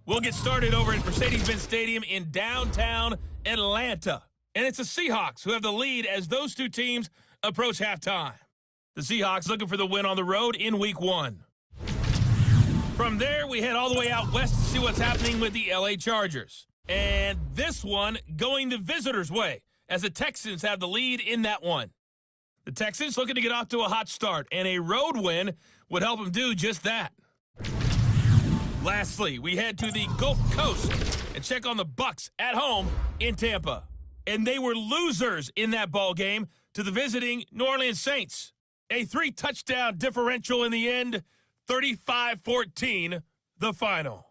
We'll get started over at Mercedes-Benz Stadium in downtown Atlanta. And it's the Seahawks who have the lead as those two teams approach halftime. The Seahawks looking for the win on the road in Week 1. From there, we head all the way out west to see what's happening with the LA Chargers. And this one going the visitors' way as the Texans have the lead in that one. The Texans looking to get off to a hot start, and a road win would help them do just that. Lastly, we head to the Gulf Coast and check on the Bucs at home in Tampa. And they were losers in that ball game to the visiting New Orleans Saints. A 3-touchdown differential in the end, 35-14, the final.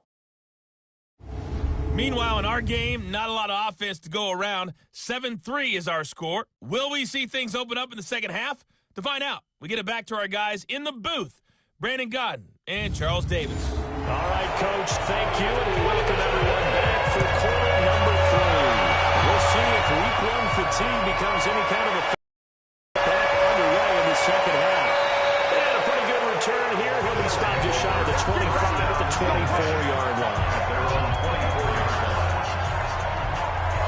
Meanwhile, in our game, not a lot of offense to go around. 7-3 is our score. Will we see things open up in the second half? To find out, we get it back to our guys in the booth, Brandon Godden and Charles Davis. All right, Coach, thank you, and we welcome everyone back for quarter number 3. We'll see if Week 1 fatigue becomes any kind of a back underway in the second half. And a pretty good return here. He'll be stopped just shy of the 25 at the 24-yard line.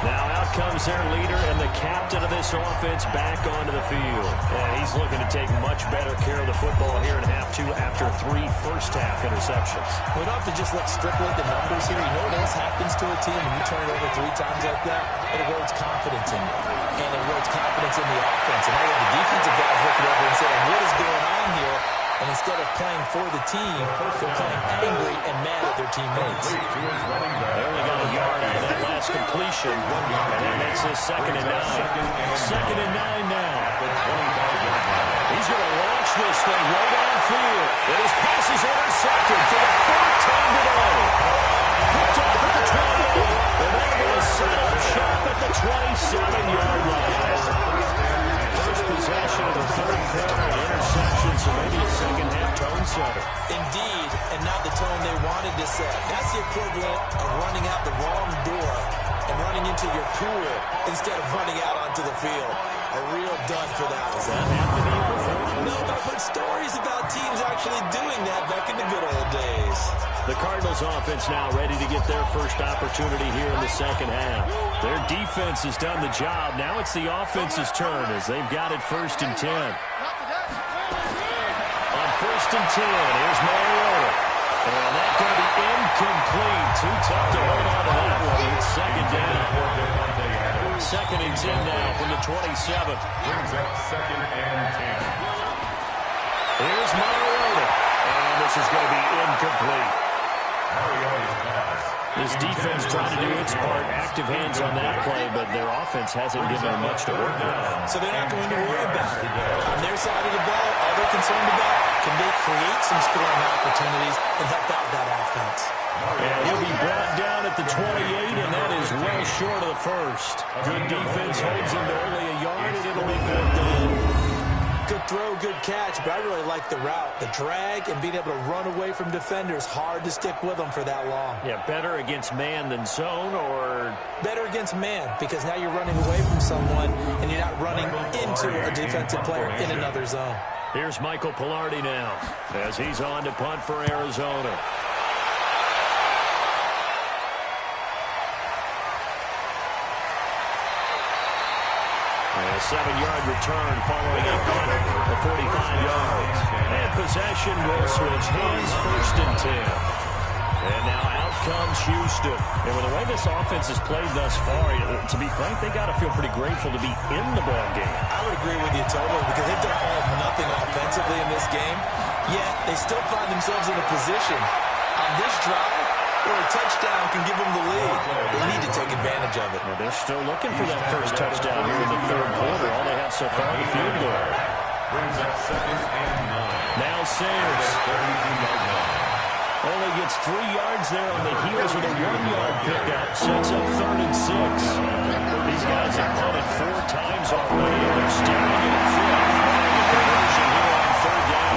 Now out comes their leader and the captain of this offense back onto the field. And he's looking to take much better care of the football here in half 2 after 3 first-half interceptions. We don't have to just look strictly at the numbers here. You know what else happens to a team when you turn it over 3 times like that? It erodes confidence in you. And it erodes confidence in the offense. And now you have the defensive guys looking over and saying, what is going on here? And instead of playing for the team, they're playing angry and mad at their teammates. They only got a yard out of that last completion, and that makes this 2nd and 9. 2nd and 9 now. He's going to launch this thing right downfield. And his pass is intercepted for the 3rd time today. Picked off at the 20, and they're going to set up shop at the 27-yard line. First possession of the 3rd quarter, interception, so maybe a second-half tone setter. Indeed, and not the tone they wanted to set. That's the equivalent of running out the wrong door and running into your pool instead of running out onto the field. A real dud for that. Has that happened to you before? No, but I've heard stories about teams actually doing that back in the good old days. The Cardinals offense now ready to get their first opportunity here in the second half. Their defense has done the job. Now it's the offense's turn as they've got it 1st and 10. On 1st and 10, here's Mariota. And that's going to be incomplete. Too tough to hold on to that one. It's 2nd down. 2nd and 10 now from the 27. Brings up 2nd and 10. Here's Mariota. And this is going to be incomplete. This defense trying to do its part, active hands on that play, but their offense hasn't given them much to work with. So they're not going to worry about it. On their side of the ball, all they're concerned about, can they create some scoring opportunities and help out that offense? And he'll be brought down at the 28, and that is well short of the 1st. Good defense holds him to only a yard, and it'll be 4th down. Good throw, good catch, but I really like the route. The drag and being able to run away from defenders, hard to stick with them for that long. Yeah, better against man than zone, or? Better against man, because now you're running away from someone and you're not running into a defensive player in another zone. Here's Michael Pilardi now as he's on to punt for Arizona. A 7-yard return following a punt of 45 yards. And possession will switch hands 1st and 10. And now out comes Houston. And with the way this offense has played thus far, to be frank, they got to feel pretty grateful to be in the ball game. I would agree with you totally because they've done all of nothing offensively in this game, yet they still find themselves in a position on this drive where a touchdown can give them the lead. They need to take advantage of it. Well, they're still looking for that first touchdown here in the 3rd quarter. All they have so far is a field goal. Brings up 2nd and 9. Now Sayers only gets 3 yards there on the heels of a 1-yard pickup. Sets up 3rd and 6. These guys have punted 4 times already, and they're staring at 5th. Conversion here on 3rd down.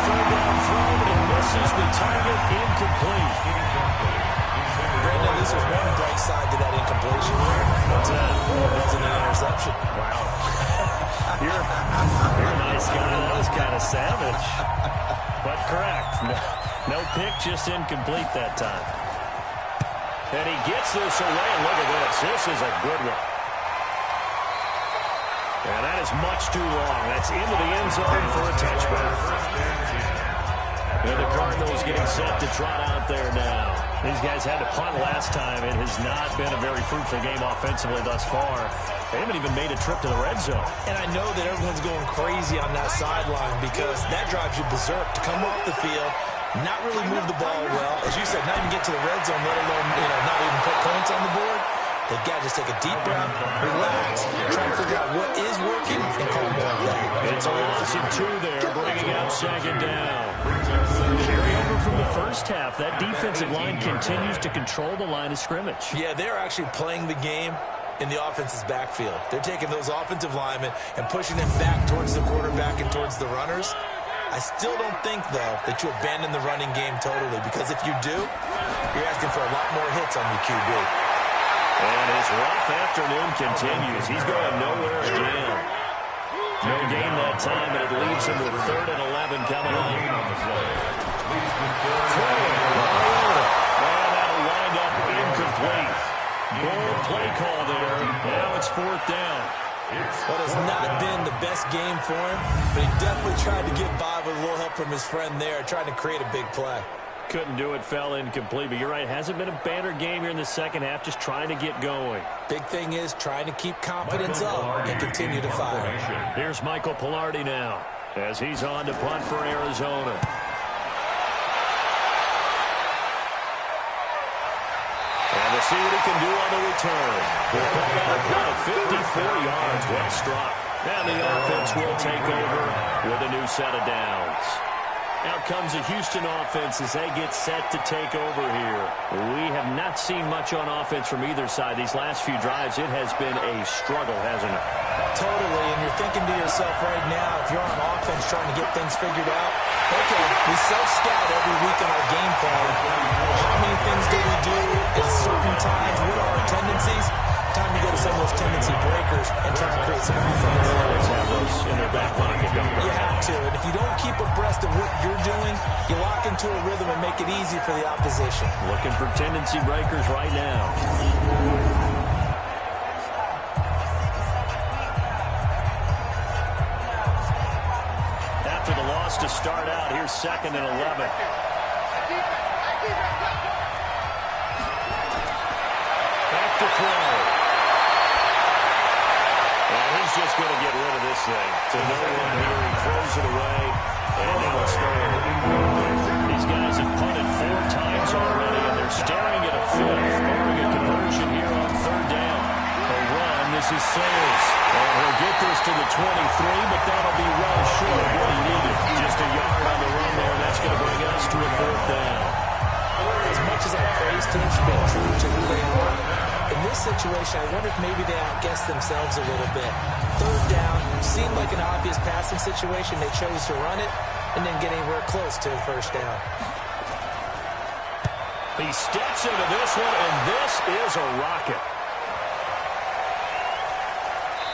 3rd down throw, but it misses the target. Incomplete. Brandon, this is one bright side to that incompletion. What's that? It wasn't an interception. Wow. You're a nice guy. That was kind of savage. But correct. No pick, just incomplete that time. And he gets this away. Look at this. This is a good one. And that is much too long. That's into the end zone for a touchback. And the Cardinals getting set to trot out there now. These guys had to punt last time. It has not been a very fruitful game offensively thus far. They haven't even made a trip to the red zone. And I know that everyone's going crazy on that sideline because that drives you berserk to come off the field, not really move the ball well. As you said, not even get to the red zone, let alone not even put points on the board. They've got to just take a deep breath, relax, try to figure out what is working, and call it like that. It's a loss of 2 there, bringing up second down. Carry over from the first half. That defensive line continues to control the line of scrimmage. Yeah, they're actually playing the game in the offense's backfield. They're taking those offensive linemen and pushing them back towards the quarterback and towards the runners. I still don't think, though, that you abandon the running game totally, because if you do, you're asking for a lot more hits on your QB. And his rough afternoon continues. He's going nowhere again. No gain that time, and it leaves him with 3rd and 11 coming up. And that'll wind up incomplete. Bold play call there. Now it's 4th down. What has not been the best game for him, but he definitely tried to get by with a little help from his friend there, trying to create a big play. Couldn't do it, fell incomplete, but you're right, hasn't been a banner game here in the second half, just trying to get going. Big thing is trying to keep confidence up and continue to fire. Here's Michael Pilardi now, as he's on to punt for Arizona. And we'll see what he can do on the return. We'll call that a punt of 54 yards, well struck. And the offense will take over with a new set of downs. Out comes the Houston offense as they get set to take over here. We have not seen much on offense from either side. These last few drives, it has been a struggle, hasn't it? Totally, and you're thinking to yourself right now, if you're on offense trying to get things figured out, okay, we self-scout every week in our game plan. How many things do we do at certain times? What are our tendencies? Time to go to some of those tendency breakers and try and create some offense. Always have those in their back pocket, don't they? You have to, and if you don't keep abreast of what you're doing, you lock into a rhythm and make it easy for the opposition. Looking for tendency breakers right now. After the loss to start out, here's 2nd and 11. Back to throw. He's just going to get rid of this thing. To no one here, he throws it away, and now it's 3rd. These guys have punted 4 times already, and they're staring at a 5th, barring a conversion here on 3rd down. A run, this is Sayers. And he'll get this to the 23, but that'll be well short of what he needed. Just a yard on the run there, that's going to bring us to a 4th down. As much as I praise teams for being true to who they are, in this situation, I wonder if maybe they outguessed themselves a little bit. 3rd down seemed like an obvious passing situation. They chose to run it and then get anywhere close to a 1st down. He steps into this one, and this is a rocket.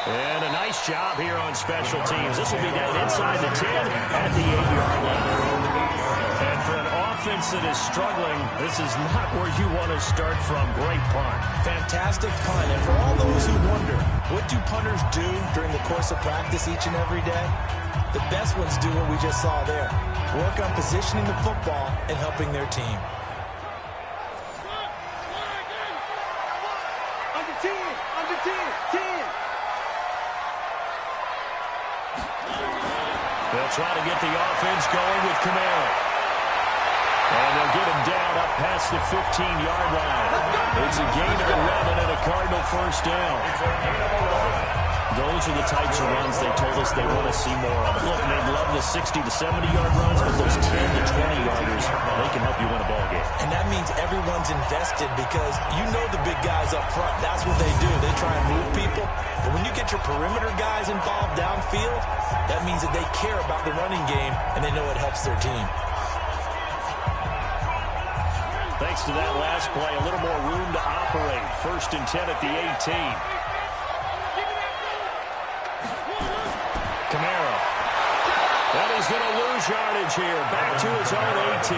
And a nice job here on special teams. This will be down inside the 10 at the 8-yard line. And for an offense that is struggling, this is not where you want to start from. Great punt. Fantastic punt. And for all those who wonder, what do punters do during the course of practice each and every day? The best ones do what we just saw there. Work on positioning the football and helping their team. Under 10, under 10, 10. They'll try to get the offense going with Camaro. And they'll get him down up past the 15-yard line. It's a gain of 11 and a Cardinal 1st down. Those are the types of runs they told us they want to see more of. Look, they love the 60 to 70-yard runs, but those 10 to 20-yarders, they can help you win a ball game. And that means everyone's invested because you know the big guys up front, that's what they do. They try and move people. But when you get your perimeter guys involved downfield, that means that they care about the running game and they know it helps their team. Thanks to that last play, a little more room to operate. 1st and 10 at the 18. Camaro. And he's going to lose yardage here. Back to his own 18.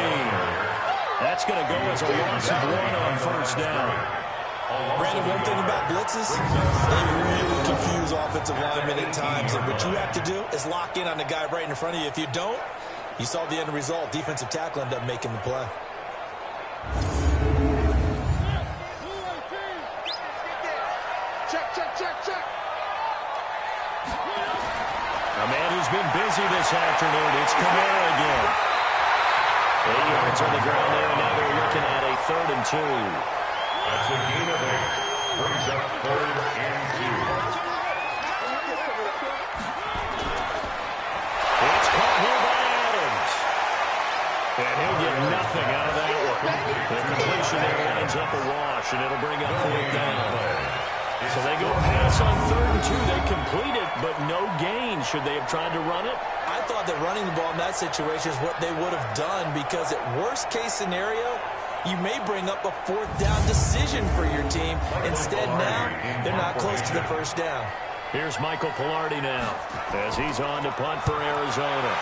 That's going to go as a loss of 1 on first down. Brandon, one thing about blitzes, they really confuse offensive linemen at times. And what you have to do is lock in on the guy right in front of you. If you don't, you saw the end result. Defensive tackle ended up making the play. Check. A man who's been busy this afternoon. It's Kamara again. 8 yards on the ground there, and now they're looking at a 3rd and 2. That's a gain of 8. Brings up 3rd and 2. It's caught here by Adams. And he'll get nothing out of that one. The completion there lines up a wash, and it'll bring up 4th down. So they go pass on 3rd and 2. They complete it, but no gain. Should they have tried to run it? I thought that running the ball in that situation is what they would have done, because at worst case scenario, you may bring up a 4th down decision for your team. Instead now, they're not close to the 1st down. Here's Michael Pilardi now as he's on to punt for Arizona.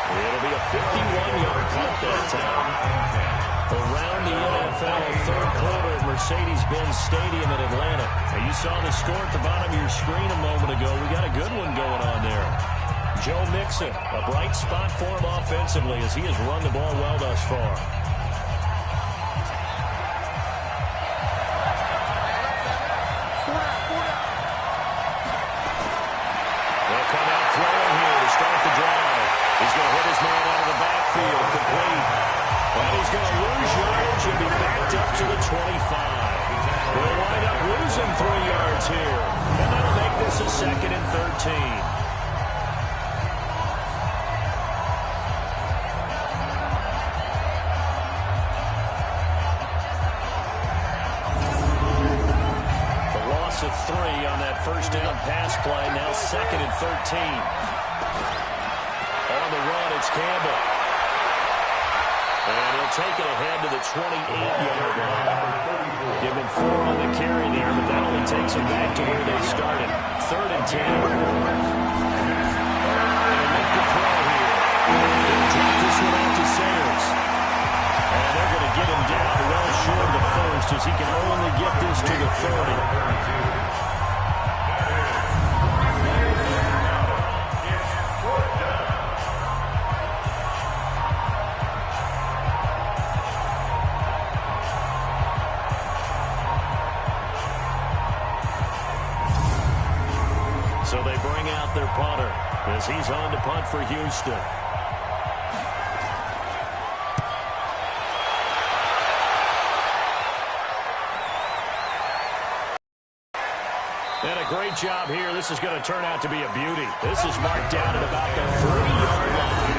It'll be a 51-yard punt that time. Around the NFL 3rd quarter at Mercedes-Benz Stadium in Atlanta. Now, you saw the score at the bottom of your screen a moment ago. We got a good one going on there. Joe Mixon, a bright spot for him offensively as he has run the ball well thus far. They'll come out throwing here to start the drive. He's going to hit his man out of the backfield, complete. And he's going to lose yardage and be backed up to the 25. We'll wind up losing 3 yards here. And that'll make this a 2nd and 13. Of 3 on that 1st down pass play. Now 2nd and 13. On the run, it's Campbell. And he'll take it ahead to the 28-yard line. Give him 4 on the carry there, but that only takes them back to where they started. 3rd and 10. And make the throw here. They'll drop this one out to Sayers. And they're going to get him down well short of the 1st as he can only get this to the 30. So they bring out their punter as he's on to punt for Houston. And a great job here. This is going to turn out to be a beauty. This is marked down at about the 30-yard line.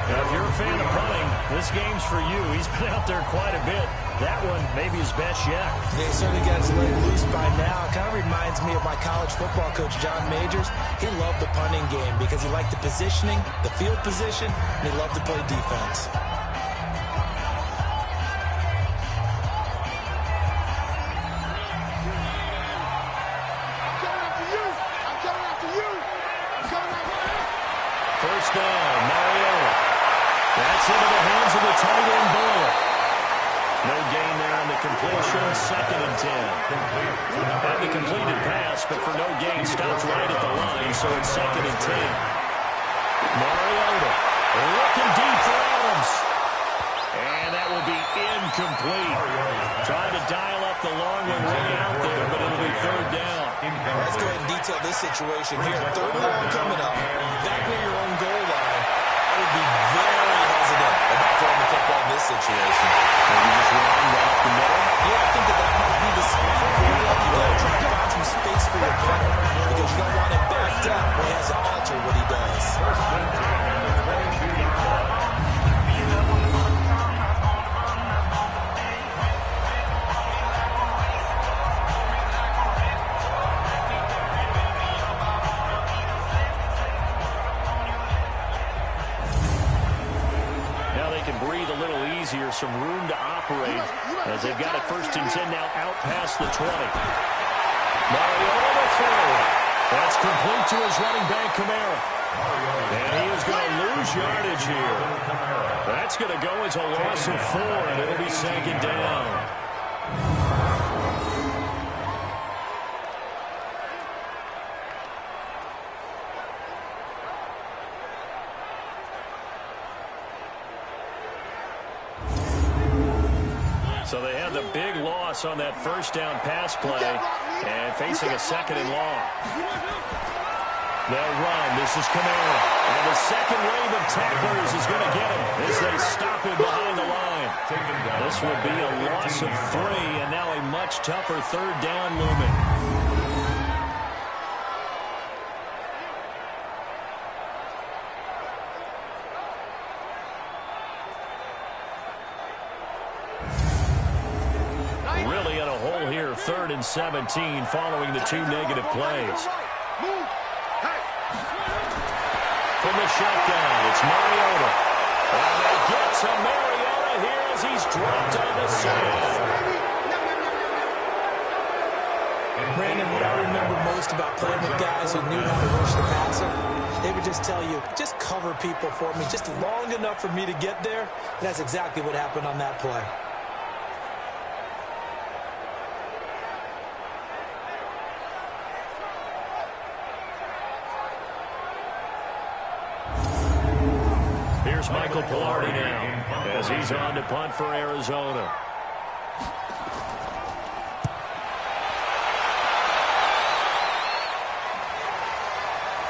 Now, if you're a fan of punting, this game's for you. He's been out there quite a bit. That one maybe his best yet. Yeah, he certainly got his leg loose by now. It kind of reminds me of my college football coach, John Majors. He loved the punting game because he liked the positioning, the field position, and he loved to play defense. First down, Mariota. That's into the hands of the tight end, Boyle. No gain there on the completion, 2nd and 10. Had the completed pass, but for no gain, stops right at the line, so it's 2nd and 10. Mariota looking deep for Adams. And that will be incomplete. Trying to dial up the long one way out there, but it'll be 3rd down. Let's go ahead and detail this situation here. 3rd and long coming up. Back near your own goal line. I would be very hesitant about throwing the football in this situation. Maybe just run right up the middle? Yeah, I think that might be the spot for you. You got to try to find some space for your punter because you don't want him backed up when he has to alter what he does. Some room to operate as they've got it 1st and 10 now out past the 20. Mariota throw. That's complete to his running back, Kamara. And he is going to lose yardage here. That's going to go as a loss of 4, and it'll be second down. So they had the big loss on that first down pass play and facing a second and long. They'll run. This is Kamara. And the second wave of tacklers is going to get him as they stop him behind the line. This would be a loss of 3 and now a much tougher third down looming. Really in a hole here, 3rd and 17 following the 2 negative plays. From the shotgun, it's Mariota. And they get to Mariota here as he's dropped on the side. Brandon, what I remember most about playing with guys who knew how to rush the passer, they would just tell you, just cover people for me, just long enough for me to get there. And that's exactly what happened on that play. Here's Michael Pilardi now as he's on to punt for Arizona.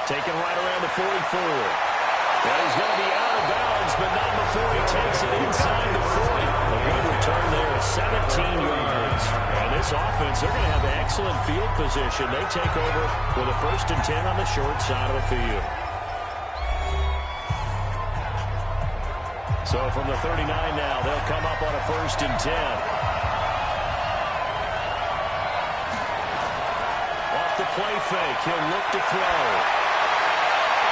Taken right around the 44. Well, he's going to be out of bounds, but not before he takes it inside the 40. A good return there, 17 yards. And this offense, they're going to have excellent field position. They take over with a 1st and 10 on the short side of the field. So from the 39 now, they'll come up on a 1st and 10. Off the play fake, he'll look to throw.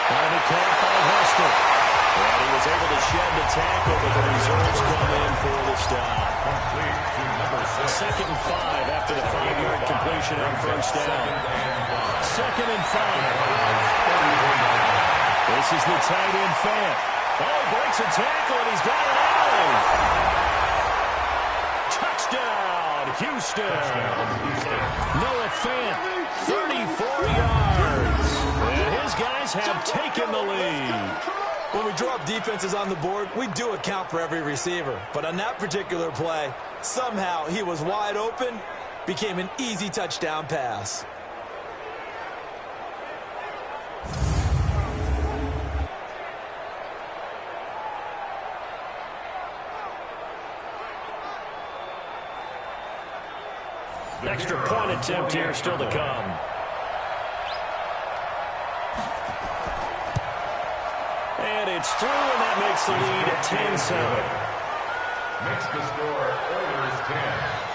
And he caught by Hester. And he was able to shed the tackle, but the reserves come in for the stop. 2nd and 5 after the 5-yard completion on 1st down. 2nd and 5. This is the tight end Fant. Oh, breaks a tackle, and he's got it out. Touchdown, Houston. Noah Fant, 34 yards. And his guys have taken the lead. When we drop defenses on the board, we do account for every receiver. But on that particular play, somehow he was wide open, became an easy touchdown pass. Extra point attempt here still to come. And it's through, and that makes the lead at 10-7. Makes the score Oilers 10.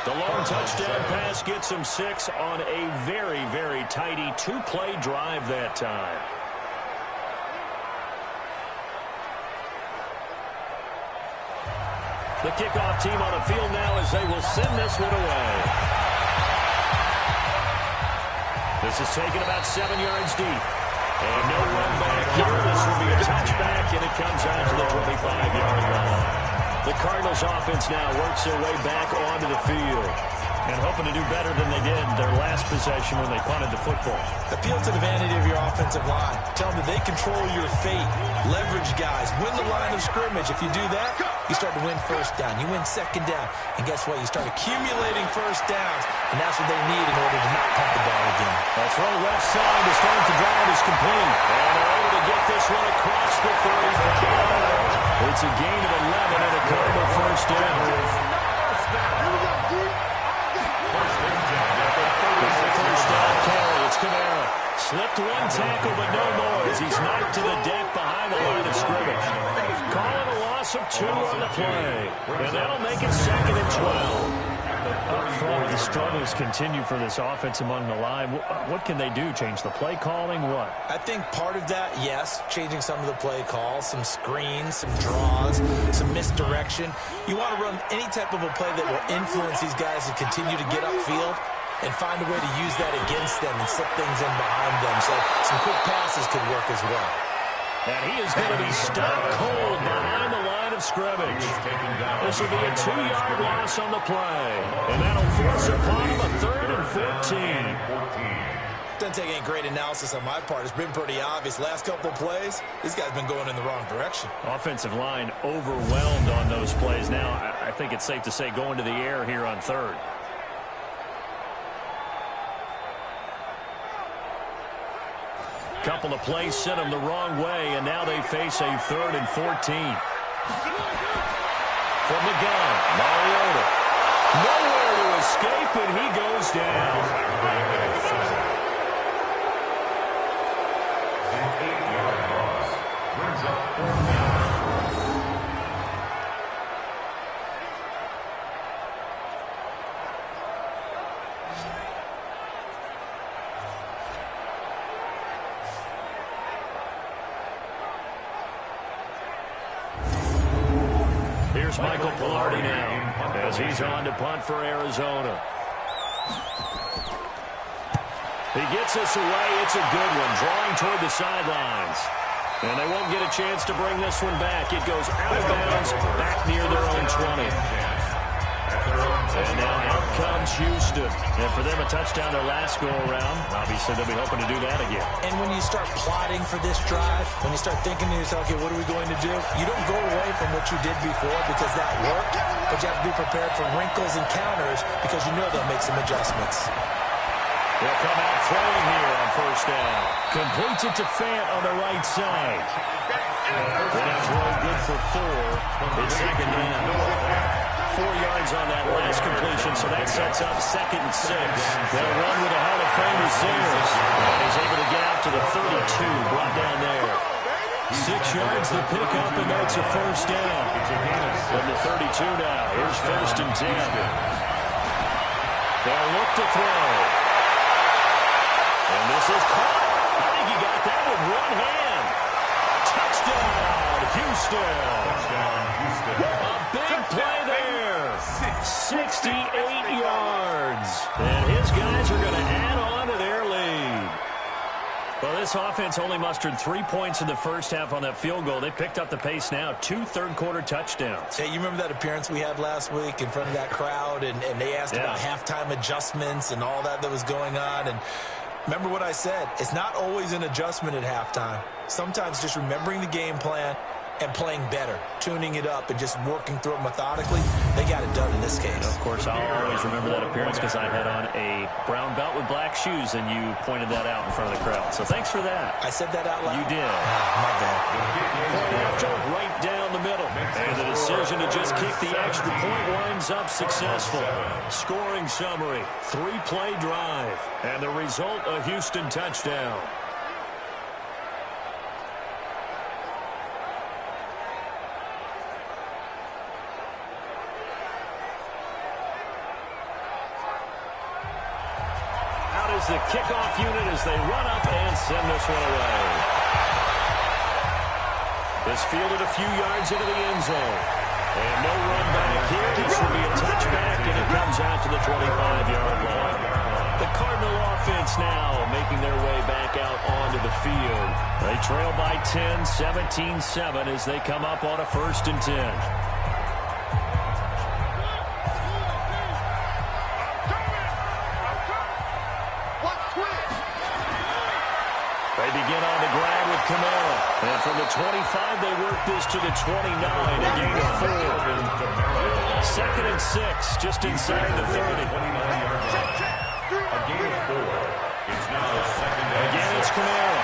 The long touchdown pass gets him 6 on a very, very tidy 2-play drive that time. The kickoff team on the field now as they will send this one away. This is taken about 7 yards deep. And no run back here. This will be a touchback, and it comes out to the 25-yard line. The Cardinals offense now works their way back onto the field and hoping to do better than they did their last possession when they punted the football. Appeal to the vanity of your offensive line. Tell them that they control your fate. Leverage guys. Win the line of scrimmage. If you do that, you start to win 1st down. You win 2nd down. And guess what? You start accumulating 1st downs. And that's what they need in order to not punt the ball again. That throw left side to start the drive is complete. And they're able to get this one across the 35. It's a gain of 11 and a Cardinal 1st down. First down carry. It's Kamara. Slipped one tackle, but no more as he's knocked to the deck behind the line of scrimmage. Calling a loss of 2 on the play. And that'll make it 2nd and 12. Up front, the struggles continue for this offense among the line. What can they do? Change the play calling? What? I think part of that, yes, changing some of the play calls, some screens, some draws, some misdirection. You want to run any type of a play that will influence these guys to continue to get upfield. and find a way to use that against them and slip things in behind them. So some quick passes could work as well. And he is going to be stopped cold behind the line of scrimmage. This will be a 2-yard loss on the play. And that'll force upon him a 3rd and 14. Doesn't take any great analysis on my part. It's been pretty obvious. Last couple of plays, these guys been going in the wrong direction. Offensive line overwhelmed on those plays. Now, I think it's safe to say going to the air here on 3rd. Couple of plays sent them the wrong way, and now they face a 3rd and 14. From the gun, Mariota. Nowhere to escape, and he goes down. An 8-yard loss brings up 4th down. Here's Michael Pilardi now as he's on to punt for Arizona. He gets us away. It's a good one, drawing toward the sidelines. And they won't get a chance to bring this one back. It goes out of bounds, back near their own 20. And now out comes Houston. And for them, a touchdown their last go-around. Obviously, they'll be hoping to do that again. And when you start plotting for this drive, when you start thinking to yourself, okay, what are we going to do? You don't go away from what you did before because that worked, but you have to be prepared for wrinkles and counters because you know they'll make some adjustments. They'll come out throwing here on 1st down. Completes it to Fant on the right side. That throw good for 4. It's 2nd down. 4 yards on that last completion, so that sets up 2nd and 6. They'll run with a Hall of Famer Sayers. And he's able to get out to the 32, brought down there. 6 yards the pickup, and that's a 1st down. From the 32 now. Here's 1st and 10. They'll look to throw. And this is caught. I think he got that with one hand. Touchdown, Houston. A big play there. 68 yards. And his guys are going to add on to their lead. Well, this offense only mustered 3 points in the first half on that field goal. They picked up the pace now. 2 third-quarter touchdowns. Hey, you remember that appearance we had last week in front of that crowd, and they asked about halftime adjustments and all that was going on, and remember what I said. It's not always an adjustment at halftime. Sometimes just remembering the game plan and playing better, tuning it up and just working through it methodically. They got it done in this case. Of course, I'll always remember that appearance because I had on a brown belt with black shoes, and you pointed that out in front of the crowd. So thanks for that. I said that out loud? You did. My bad. Point after right down the middle. And the decision to just kick the extra point winds up successful. Scoring summary, 3-play drive. And the result, a Houston touchdown. The kickoff unit as they run up and send this one away. This fielded a few yards into the end zone. And no run back here. This will be a touchback, and it comes out to the 25-yard line. The Cardinal offense now making their way back out onto the field. They trail by 10, 17-7 as they come up on a 1st and 10. They begin on the ground with Kamara. And from the 25, they work this to the 29, a gain of 4. 2nd and 6, just inside the 30. A gain of 4. It's now 2nd and 6. Again, it's Kamara.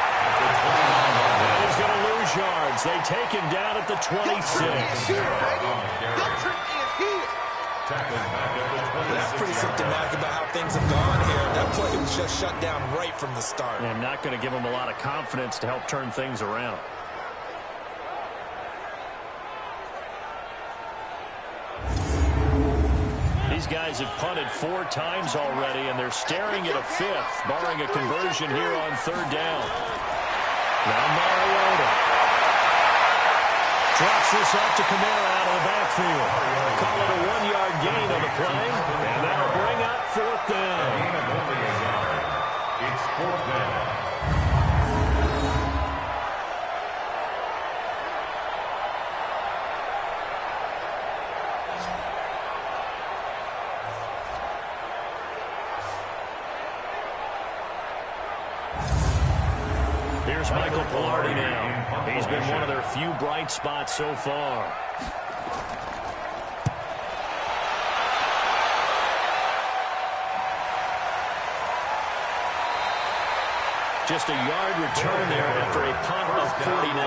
And he's going to lose yards. They take him down at the 26. That's pretty symptomatic about how things have gone here. That play was just shut down right from the start. And not going to give them a lot of confidence to help turn things around. These guys have punted 4 times already, and they're staring at a 5th, barring a conversion here on 3rd down. Now Mariota drops this off to Kamara out of the backfield. Call it a 1-yard gain on the play, and that'll bring up fourth down. A gain of only a yard. It's fourth down. Here's Michael Pilardi now. He's been one of their few bright spots so far. Just a yard return there after a punt of 49.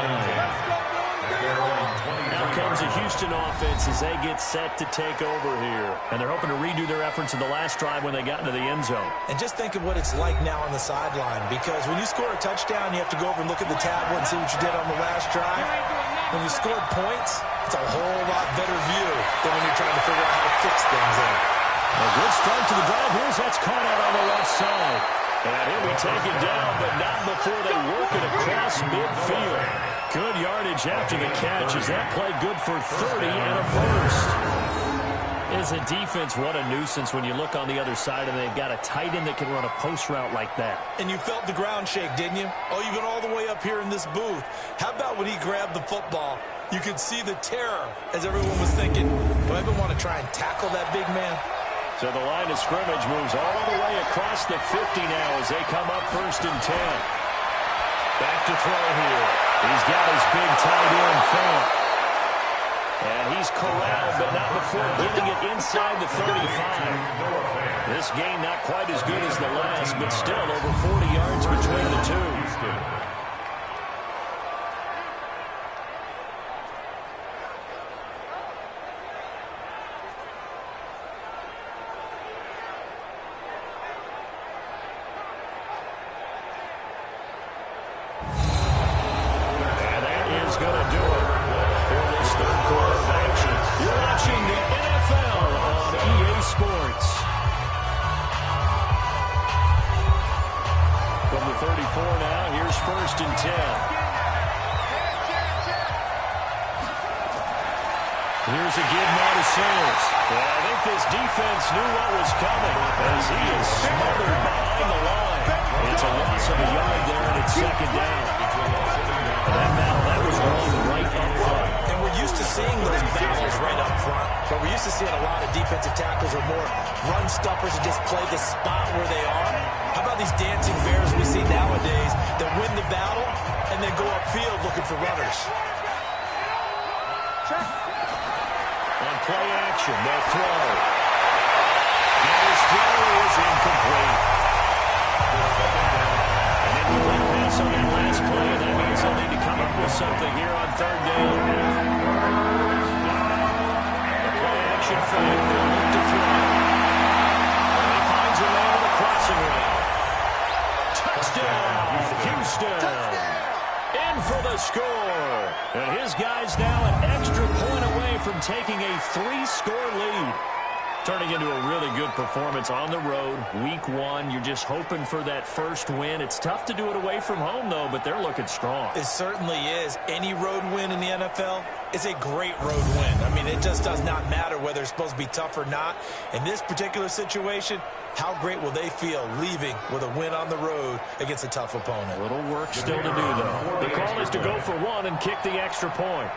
Now comes the Houston offense as they get set to take over here. And they're hoping to redo their efforts in the last drive when they got into the end zone. And just think of what it's like now on the sideline, because when you score a touchdown, you have to go over and look at the tablet and see what you did on the last drive. When you scored points, it's a whole lot better view than when you're trying to figure out how to fix things in. A good start to the drive. Here's that's caught out on the left side. And he'll be taken down, but not before they work it across midfield. Good yardage after the catch as that play good for 30 and a first. As a defense, what a nuisance when you look on the other side and they've got a tight end that can run a post route like that. And you felt the ground shake, didn't you? Oh, you've been all the way up here in this booth. How about when he grabbed the football? You could see the terror as everyone was thinking, do I ever want to try and tackle that big man? So the line of scrimmage moves all the way across the 50 now as they come up 1st and 10. Back to throw here. He's got his big tight end front. And he's corralled, but not before getting it inside the 35. This game not quite as good as the last, but still over 40 yards between the two. Here's a give now to Sanders. Well, I think this defense knew what was coming as he is smothered behind the line. It's a loss of a yard there, and it's 2nd down. And that was wrong right up front. And we're used to seeing those battles right up front, but we're used to seeing a lot of defensive tackles or more run stuffers who just play the spot where they are. How about these dancing bears we see nowadays that win the battle and then go upfield looking for runners? On play action, they'll throw. And his throw is incomplete. An incomplete pass on that last play, and that means they'll need to come up with something here on 3rd down. The play action fake, they'll look to throw. And he finds a man on the crossing route. Touchdown, Houston. In for the score. And his guys now an extra point away from taking a 3-score lead. Turning into a really good performance on the road. Week 1, you're just hoping for that first win. It's tough to do it away from home, though, but they're looking strong. It certainly is. Any road win in the NFL is a great road win. I mean, it just does not matter whether it's supposed to be tough or not. In this particular situation, how great will they feel leaving with a win on the road against a tough opponent? A little work still to do, though. The call is to go for 1 and kick the extra point.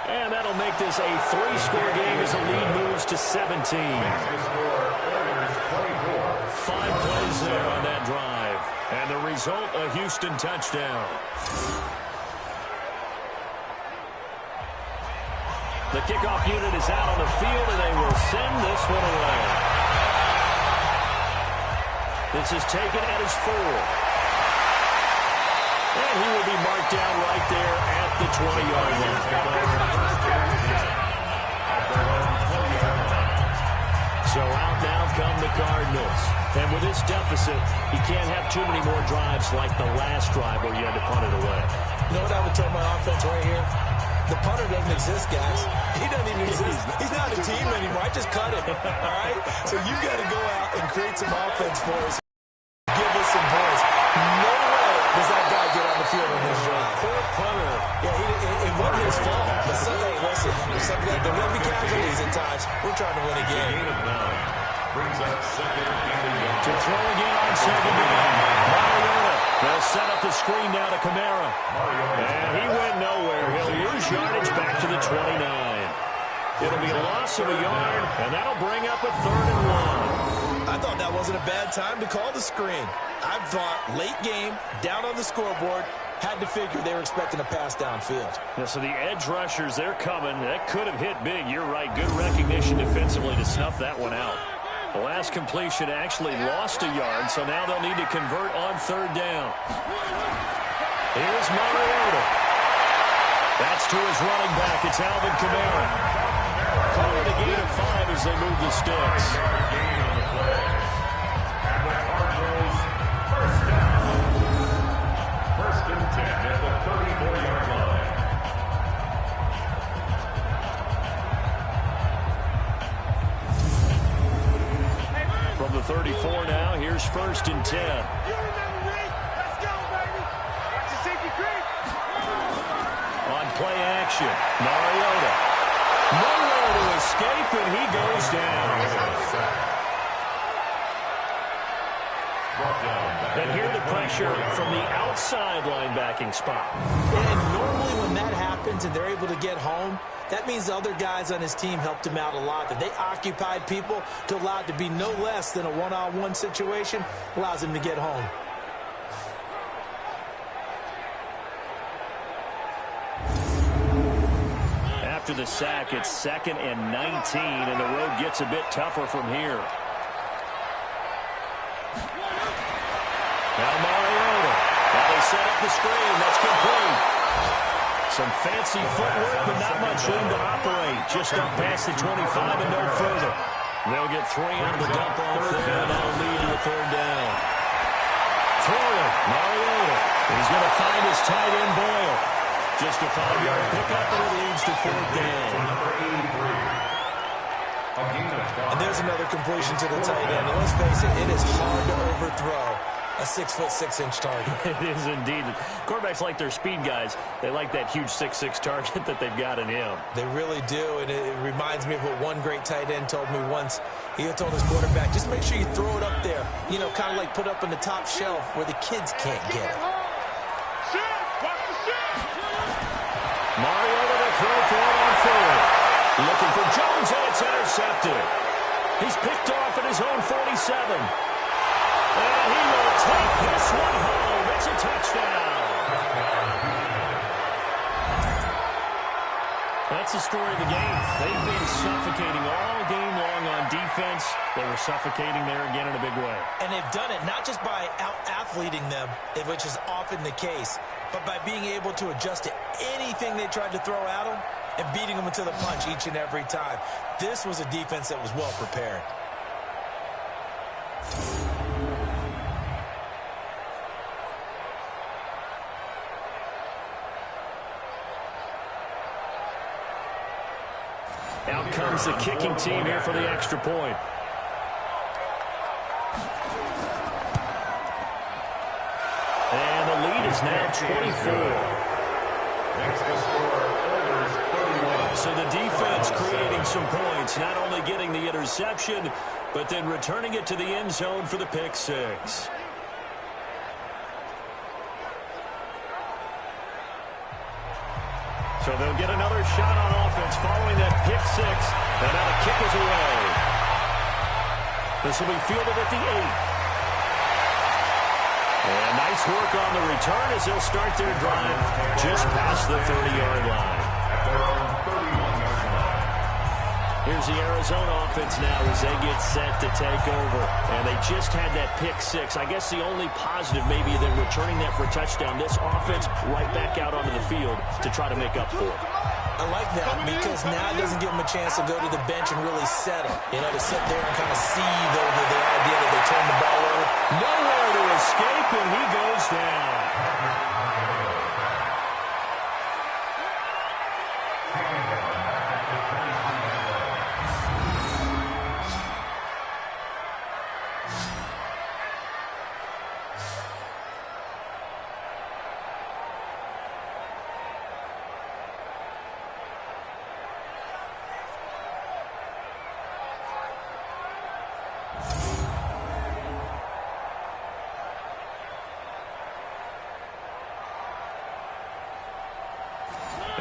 And that'll make this a 3-score game as the lead moves to 17. 5 plays there on that drive. And the result, a Houston touchdown. The kickoff unit is out on the field, and they will send this one away. This is taken at his 4. And he will be marked down right there at the 20-yard line. So out now come the Cardinals. And with this deficit, you can't have too many more drives like the last drive where you had to punt it away. You know what I would tell my offense right here? The punter doesn't exist, guys. He doesn't even exist. He's not a team anymore. I just cut him. All right? So you've got to go out and create some offense for us. Give us some points. No way does that guy get on the field on this drive. Poor punter. Yeah, it wasn't his fault. But hey, listen, listen, there will be casualties at times. We're trying to win a game. Brings up second and a yard. To throw again on second down. Mariota. They'll set up the screen now to Kamara. And he went nowhere. He'll lose yardage back to the 29. It'll be a loss of a yard, and that'll bring up a 3rd and 1. I thought that wasn't a bad time to call the screen. I thought late game, down on the scoreboard, had to figure they were expecting a pass downfield. Yeah, so the edge rushers, they're coming. That could have hit big. You're right. Good recognition defensively to snuff that one out. The last completion actually lost a yard, so now they'll need to convert on 3rd down. Here's Mariota. That's to his running back. It's Alvin Kamara. Calling a gain of 5 as they move the sticks. And the Cardinals, first down. 1st and 10 at the 34-yard line. From the 34 now, here's 1st and 10. You remember me? Let's go, baby. Watch the safety creep. On play action, Mariota. Nowhere to escape, and he goes down. And here the pressure from the outside linebacking spot. And normally when that happens and they're able to get home, that means the other guys on his team helped him out a lot. That they occupied people to allow it to be no less than a one-on-one situation, allows him to get home. After the sack, it's 2nd and 19, and the road gets a bit tougher from here. Now Mariota. Now they set up the screen. That's complete. Some fancy footwork, but not much room to operate. Just up past the 25 and no further. They'll get 3 out of the dump off there, and that'll lead to a 3rd down. Throwing, Mariota. He's going to find his tight end Boyle. Just a 5-yard pickup, and it leads to 4th down. And there's another completion to the tight end. And let's face it, it is hard to overthrow a 6'6" target. It is indeed. Quarterbacks like their speed guys. They like that huge 6'6" target that they've got in him. They really do, and it reminds me of what one great tight end told me once. He told his quarterback, just make sure you throw it up there. You know, kind of like put up on the top shelf where the kids can't get it. Mariota to throw for it on 4th. Looking for Jones, and it's intercepted. He's picked off at his own 47. And he will take this one home. It's a touchdown. That's the story of the game. They've been suffocating all game long on defense. They were suffocating there again in a big way. And they've done it not just by out-athleting them, which is often the case, but by being able to adjust to anything they tried to throw at them and beating them into the punch each and every time. This was a defense that was well prepared. Out comes the kicking team here for the extra point. And the lead is now 24. Next to score, Oilers 31. So the defense creating some points, not only getting the interception, but then returning it to the end zone for the pick 6. So they'll get another shot on offense following that pick 6. And now the kick is away. This will be fielded at the 8. And nice work on the return as they'll start their drive just past the 30-yard line. At their own 31-yard line. Here's the Arizona offense now as they get set to take over. And they just had that pick 6. I guess the only positive maybe than returning that for a touchdown. This offense right back out onto the field to try to make up for it. I like that because now it doesn't give them a chance to go to the bench and really settle. You know, to sit there and kind of seethe over the idea that they turn the ball over. Nowhere to escape, and he goes down.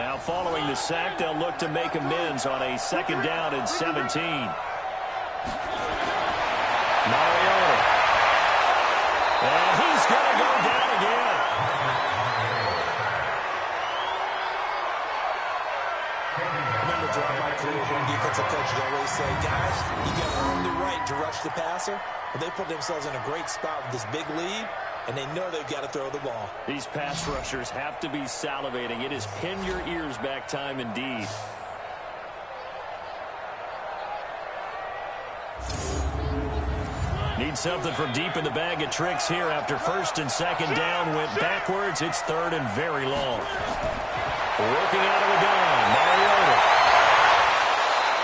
Now following the sack, they'll look to make amends on a 2nd down and 17. Mariota. And he's going to go down again. Remember, throughout my career here, defensive coaches always say, guys, you got to earn the right to rush the passer. But they put themselves in a great spot with this big lead, and they know they've got to throw the ball. These pass rushers have to be salivating. It is pin your ears back time indeed. Need something from deep in the bag of tricks here after 1st and 2nd down went backwards. It's 3rd and very long. Working out of the gun, Mariota.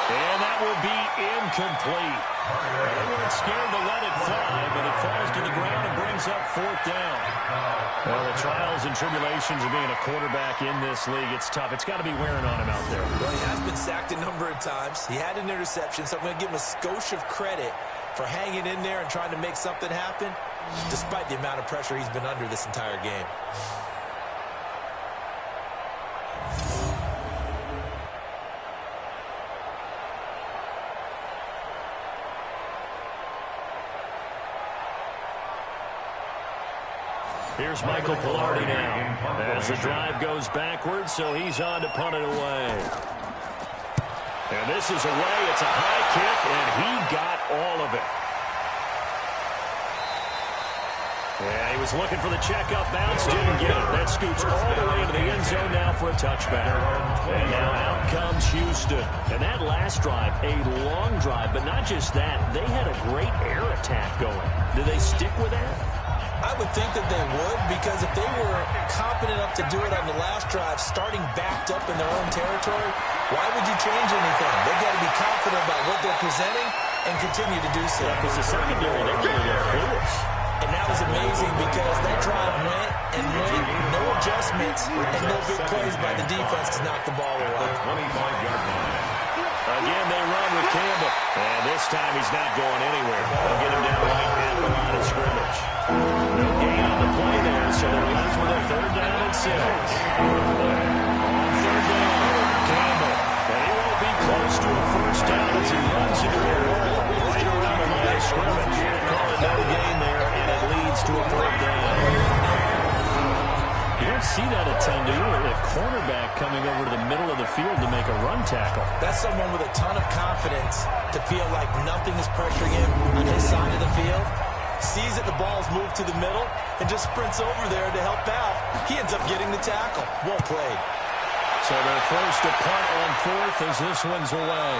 And that will be incomplete. They weren't scared to let it fly, but it falls to the ground and brings up 4th down. Well, the trials and tribulations of being a quarterback in this league, it's tough. It's got to be wearing on him out there. Well, he has been sacked a number of times. He had an interception, so I'm going to give him a skosh of credit for hanging in there and trying to make something happen, despite the amount of pressure he's been under this entire game. Here's Michael Pilardi now as the drive goes backwards, so he's on to punt it away. And this is away. It's a high kick, and he got all of it. Yeah, he was looking for the check-up bounce, didn't get it. That scoots all the way into the end zone now for a touchback. And now out comes Houston. And that last drive, a long drive, but not just that. They had a great air attack going. Do they stick with that? I would think that they would, because if they were confident enough to do it on the last drive, starting backed up in their own territory, why would you change anything? They've got to be confident about what they're presenting and continue to do so. Yeah, because the secondary, they really look clueless. And that was amazing because that drive went and went, no adjustments, and no big plays by the defense to knock the ball away. 25-yard line. Again, they run with Campbell. And this time he's not going anywhere. They'll get him down right at the line of scrimmage. No gain on the play there, so they're left with a 3rd down and 6. On 3rd down, Campbell. And he won't be close to a 1st down as he runs into a wall right around the line of scrimmage. Call it no gain there, and it leads to a 3rd down. You don't see that a ton, do you? A cornerback coming over to the middle of the field to make a run tackle. That's someone with a ton of confidence to feel like nothing is pressuring him on his side of the field. Sees that the ball's moved to the middle and just sprints over there to help out. He ends up getting the tackle. Well played. So they're forced to punt on 4th as this one's away.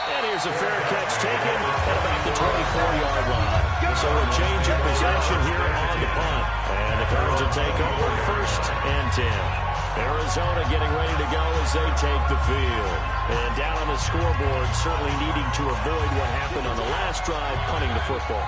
And here's a fair catch taken at about the 24-yard line. So a change of possession here on the punt. And the Cards will take over 1st and 10. Arizona getting ready to go as they take the field. And down on the scoreboard, certainly needing to avoid what happened on the last drive, punting the football.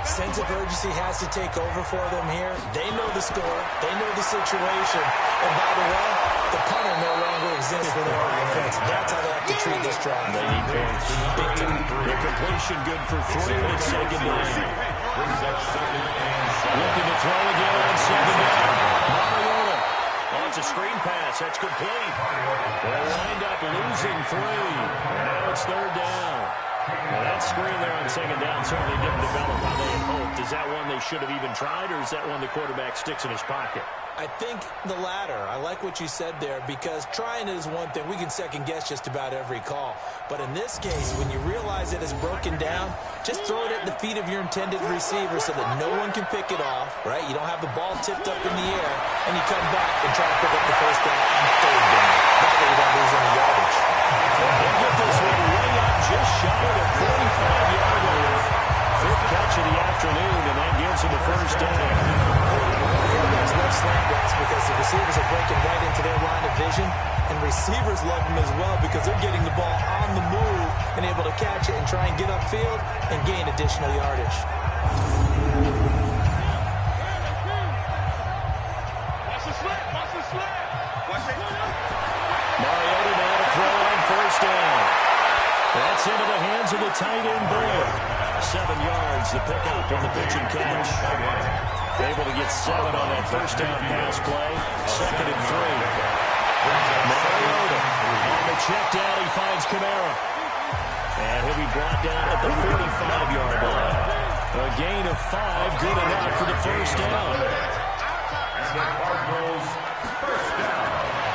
Sense of urgency has to take over for them here. They know the score. They know the situation. And by the way, the punter no longer exists for their offense. That's how they have to treat this drive. They need points. Big time. The completion good for 3 and 2nd down. Looking to throw again on 2nd down. Mariota. Oh, it's a screen pass. That's complete. They'll wind up losing 3. And now it's 3rd down. Well, that screen there on 2nd down certainly didn't develop how they had hoped. Is that one they should have even tried, or is that one the quarterback sticks in his pocket? I think the latter. I like what you said there, because trying it is one thing. We can second-guess just about every call. But in this case, when you realize it is broken down, just throw it at the feet of your intended receiver so that no one can pick it off, right? You don't have the ball tipped up in the air, and you come back and try to pick up the 1st down and 3rd down. That way you don't lose any yardage. They'll get this one way up just shy of the 45-yard line. 5th catch of the afternoon, and that gives him the 1st down. Quarterbacks love slant routes because the receivers are breaking right into their line of vision, and receivers love them as well because they're getting the ball on the move and able to catch it and try and get upfield and gain additional yardage. Watch the slant. Watch the slant. Watch it. Mariota now to throw on 1st down. That's into the hands of the tight end Boyd. 7 yards, the pickup on the pitch and catch. Able to get 7 on that 1st down pass play. 2nd and 3. Mariota on the check down. He finds Kamara. And he'll be brought down at the 45-yard line. A gain of 5, good enough for the first down. And the Cardinals first down.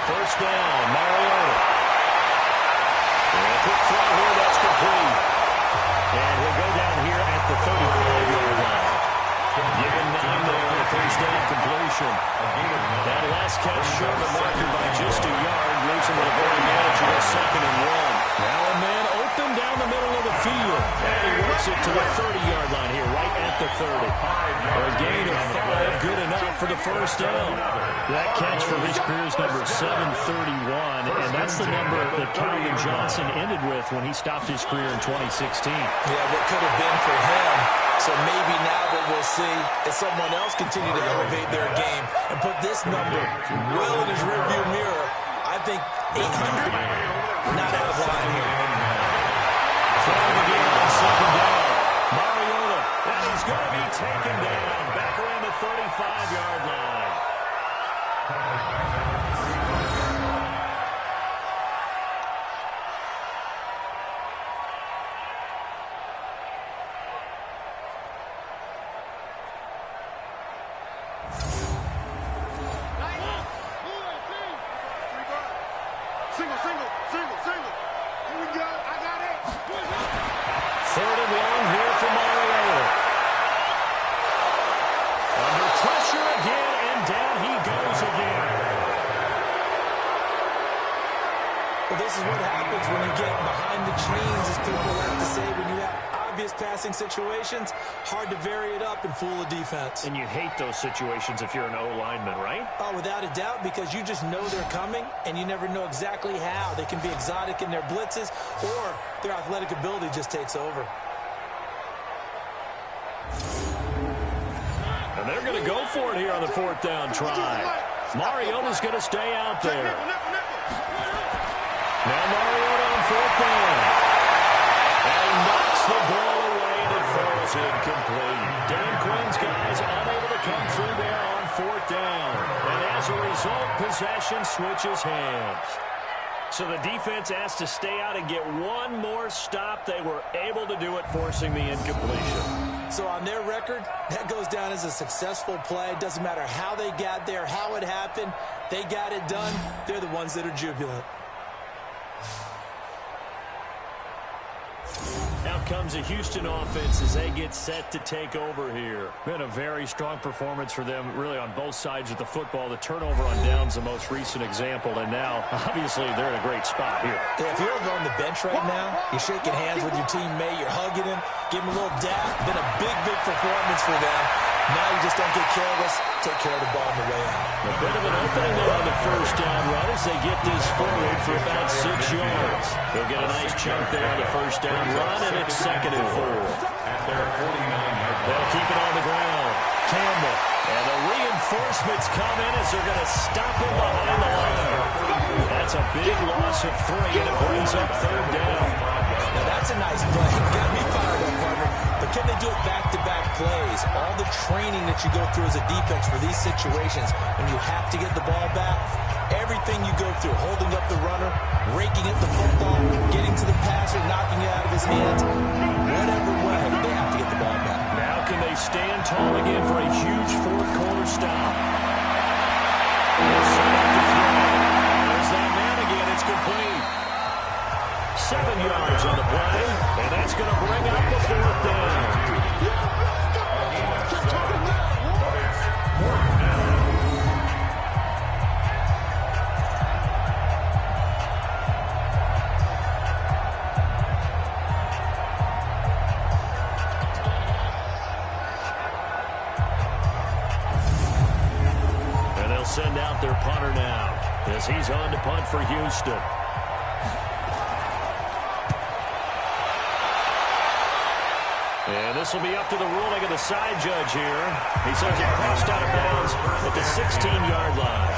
First down, Mariota. And a quick throw here, that's complete. And he'll go down here at the 35-yard line. Given 9 there on the first down completion. That last catch short of the marker by just a yard, leaves him with a very manageable 2nd and 1. Now a man open down the middle of the field. And he works it to the 30-yard line here, right at the 30. A gain of 5, good enough for the first down. That catch for his career is number 731, and that's the number that Calvin Johnson ended with when he stopped his career in 2016. Yeah, what could have been for him. So maybe now what we'll see is someone else continue to elevate their game and put this number well in his rearview mirror. I think 800, not out of line here. Throwing again on 2nd down. Mariota, and he's going to be taken down back around the 35-yard line. Single. Here we go. I got it. 3rd and long here for Mariota. Under pressure again, and down he goes again. Well, this is what happens when you get behind the chains, as people like to say, when you have obvious passing situations, hard to vary it up and fool a defense. And you hate those situations if you're an O-lineman, right? Oh, without a doubt, because you just know they're coming, and you never know exactly how. They can be exotic in their blitzes, or their athletic ability just takes over. And they're going to go for it here on the 4th down try. Mariota's going to stay out there. Now Mariota on 4th down. And he knocks the ball away, and it falls incomplete. Dan Quinn's guys unable to come through there on 4th down. And as a result, possession switches hands. So the defense asked to stay out and get one more stop. They were able to do it, forcing the incompletion. So on their record, that goes down as a successful play. Doesn't matter how they got there, how it happened. They got it done. They're the ones that are jubilant. Out comes a Houston offense as they get set to take over here. Been a very strong performance for them, really, on both sides of the football. The turnover on downs the most recent example, and now, obviously, they're in a great spot here. Yeah, if you're on the bench right now, you're shaking hands with your teammate, you're hugging him, giving him a little dap. Been a big performance for them. Now you just don't get careless. Take care of the ball on the way out. A bit of an opening there on the first down run as they get this forward for about 6 yards. They'll get a nice chunk there on the first down run, and it's 2nd and 4. At their 49-yard line. They'll keep it on the ground. Campbell. And the reinforcements come in as they're going to stop him behind the line. That's a big loss of 3, and it brings up 3rd down. Now that's a nice play. Got me fired up, partner. But can they do it back-to-back plays? All the training that you go through as a defense for these situations, when you have to get the ball back, everything you go through, holding up the runner, raking at the football, getting to the passer, knocking it out of his hands, whatever way, they have to get the ball back. Now can they stand tall again for a huge 4th quarter stop? They'll set up to throw. There's that man again. It's complete. 7 yards on the play, and that's going to bring up the 4th down. And they'll send out their punter now as he's on to punt for Houston. And this will be up to the ruling of the side judge here. He says it crossed out of bounds at the 16-yard line.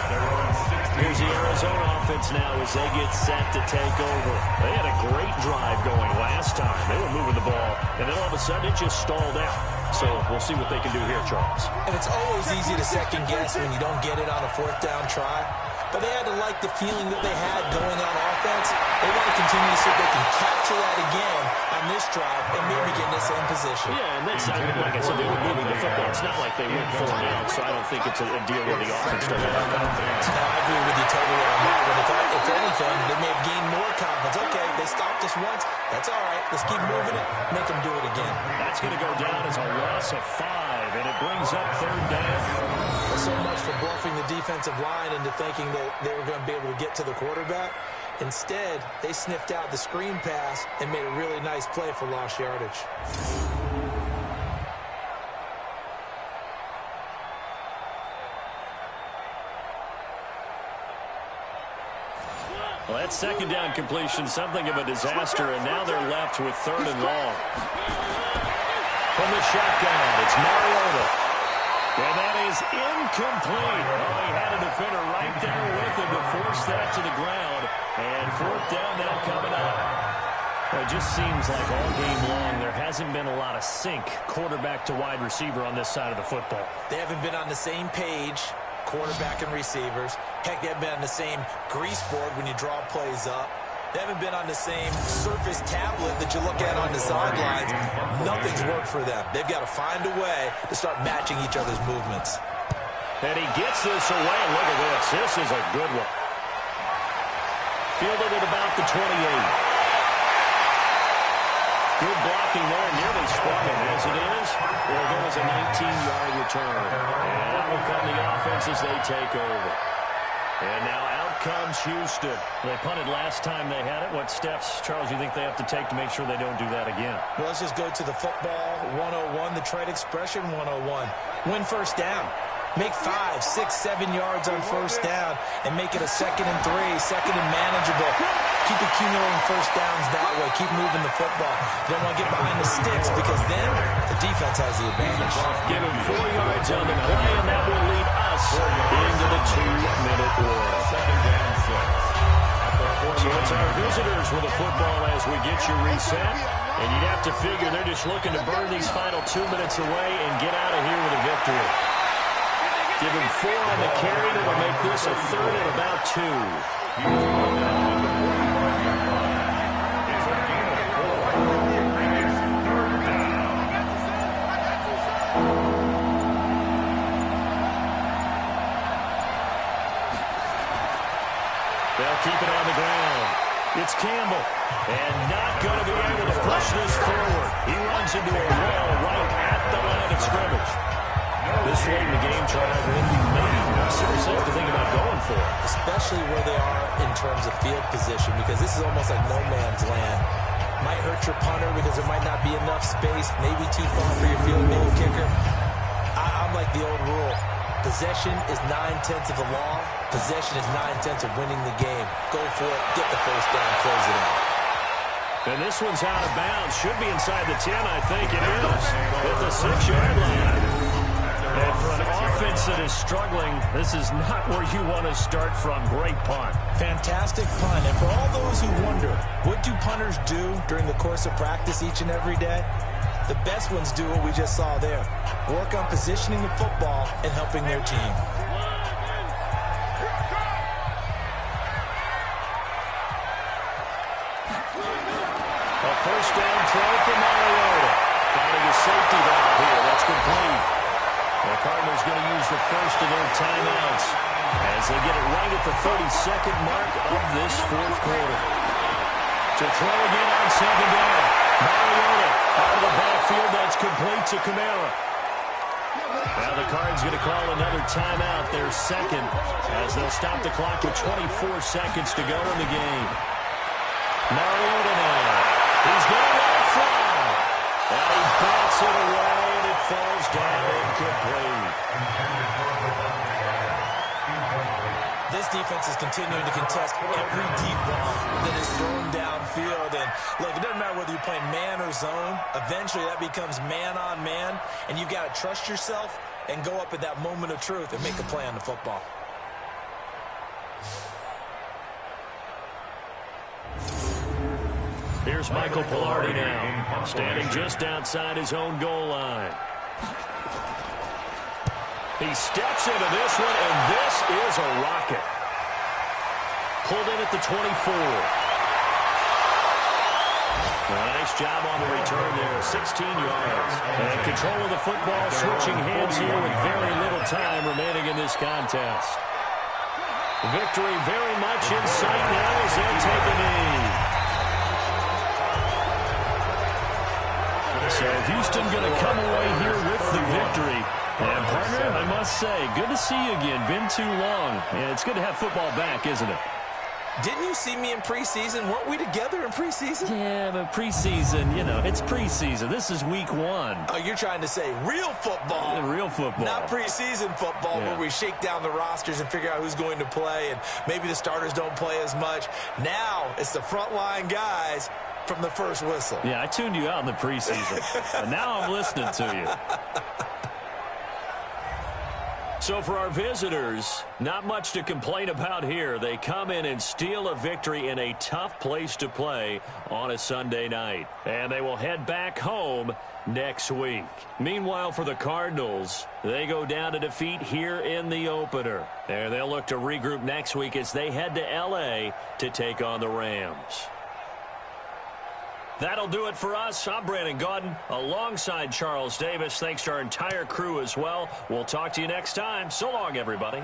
Here's the Arizona offense now as they get set to take over. They had a great drive going last time. They were moving the ball, and then all of a sudden it just stalled out. So we'll see what they can do here, Charles. And it's always easy to second guess when you don't get it on a fourth down try. But they had to like the feeling that they had going on offense. They want to continue to see if they can capture that again on this drive and maybe get in the same position. Yeah, and that's, like I said, they were moving the football. It's not like they went 4 down, so I don't think it's a deal where the offense doesn't have confidence. No, I agree with you totally on that one. If anything, they may have gained more confidence. Okay, they stopped us once. That's all right. Let's keep moving it. Make them do it again. That's going to go down as a loss of 5, and it brings up 3rd down. Well, so much for bluffing the defensive line into thinking that they were going to be able to get to the quarterback. Instead, they sniffed out the screen pass and made a really nice play for lost yardage. Well, that 2nd down completion, something of a disaster, and now they're left with 3rd and long. From the shotgun, it's Mariota. And that is incomplete. Oh, he had a defender right there with him to force that to the ground. And 4th down now coming up. Well, it just seems like all game long there hasn't been a lot of sync quarterback to wide receiver on this side of the football. They haven't been on the same page, quarterback and receivers. Heck, they haven't been on the same grease board when you draw plays up. They haven't been on the same surface tablet that you look at on the sidelines. Nothing's worked for them. They've got to find a way to start matching each other's movements. And he gets this away. Look at this. This is a good one. Fielded at about the 28. Good blocking there. Nearly sprung it as it is. Well, there was a 19-yard return. And that will come the offense as they take over. And now out comes Houston. They punted last time they had it. What steps, Charles, you think they have to take to make sure they don't do that again? Well, let's just go to the football 101, the trade expression 101. Win first down. Make 5, 6, 7 yards on first down and make it a 2nd and 3, 2nd and manageable. Keep accumulating first downs that way. Keep moving the football. You don't want to get behind the sticks because then the defense has the advantage. Give him 4 yards on the play, and that will lead us into the 2-minute warning. So it's our visitors with the football as we get you reset. And you'd have to figure they're just looking to burn these final 2 minutes away and get out of here with a victory. Give him 4 on the carry. That'll make this a 3rd and about 2. They'll keep it on the ground. It's Campbell. And not going to be able to push this forward. He runs into a wall right at the line of scrimmage. This late in the game, Charles, you may seriously have to think about going for it. Especially where they are in terms of field position, because this is almost like no man's land. Might hurt your punter because there might not be enough space, maybe too far for your field goal kicker. I'm like the old rule. Possession is 9/10 of the law. Possession is 9/10 of winning the game. Go for it, get the first down, close it out. And this one's out of bounds. Should be inside the 10, I think it is. At the 6-yard line. And for an offense that is struggling, this is not where you want to start from. Great punt. Fantastic punt. And for all those who wonder, what do punters do during the course of practice each and every day? The best ones do what we just saw there. Work on positioning the football and helping their team. A first down throw for Mariota. Finding a safety valve here. That's complete. The Cardinals going to use the first of their timeouts as they get it right at the 32nd mark of this 4th quarter. To throw again on 2nd down. Mariota out of the backfield. That's complete to Kamara. Now the Cards going to call another timeout, their 2nd, as they'll stop the clock with 24 seconds to go in the game. Mariota now. He's going to let it fly. And he bats it away, and it falls down incomplete. This defense is continuing to contest every deep ball that is thrown downfield. And look, it doesn't matter whether you're playing man or zone. Eventually, that becomes man on man. And you've got to trust yourself and go up at that moment of truth and make a play on the football. Here's Michael Pilardi now, standing just outside his own goal line. He steps into this one, and this is a rocket. Pulled in at the 24. Nice job on the return there, 16 yards. And control of the football, switching hands here with very little time remaining in this contest. Victory very much in sight now as they'll take a knee. So Houston going to come away here with the victory. And partner, I must say, good to see you again. Been too long. And it's good to have football back, isn't it? Didn't you see me in preseason? Weren't we together in preseason? Yeah, but preseason, you know, it's preseason. This is week 1. Oh, you're trying to say real football. Yeah, real football. Not preseason football Yeah. where we shake down the rosters and figure out who's going to play, and maybe the starters don't play as much. Now it's the frontline guys from the first whistle. Yeah, I tuned you out in the preseason. And now I'm listening to you. So for our visitors, not much to complain about here. They come in and steal a victory in a tough place to play on a Sunday night. And they will head back home next week. Meanwhile, for the Cardinals, they go down to defeat here in the opener. And they'll look to regroup next week as they head to L.A. to take on the Rams. That'll do it for us. I'm Brandon Gaudin alongside Charles Davis. Thanks to our entire crew as well. We'll talk to you next time. So long, everybody.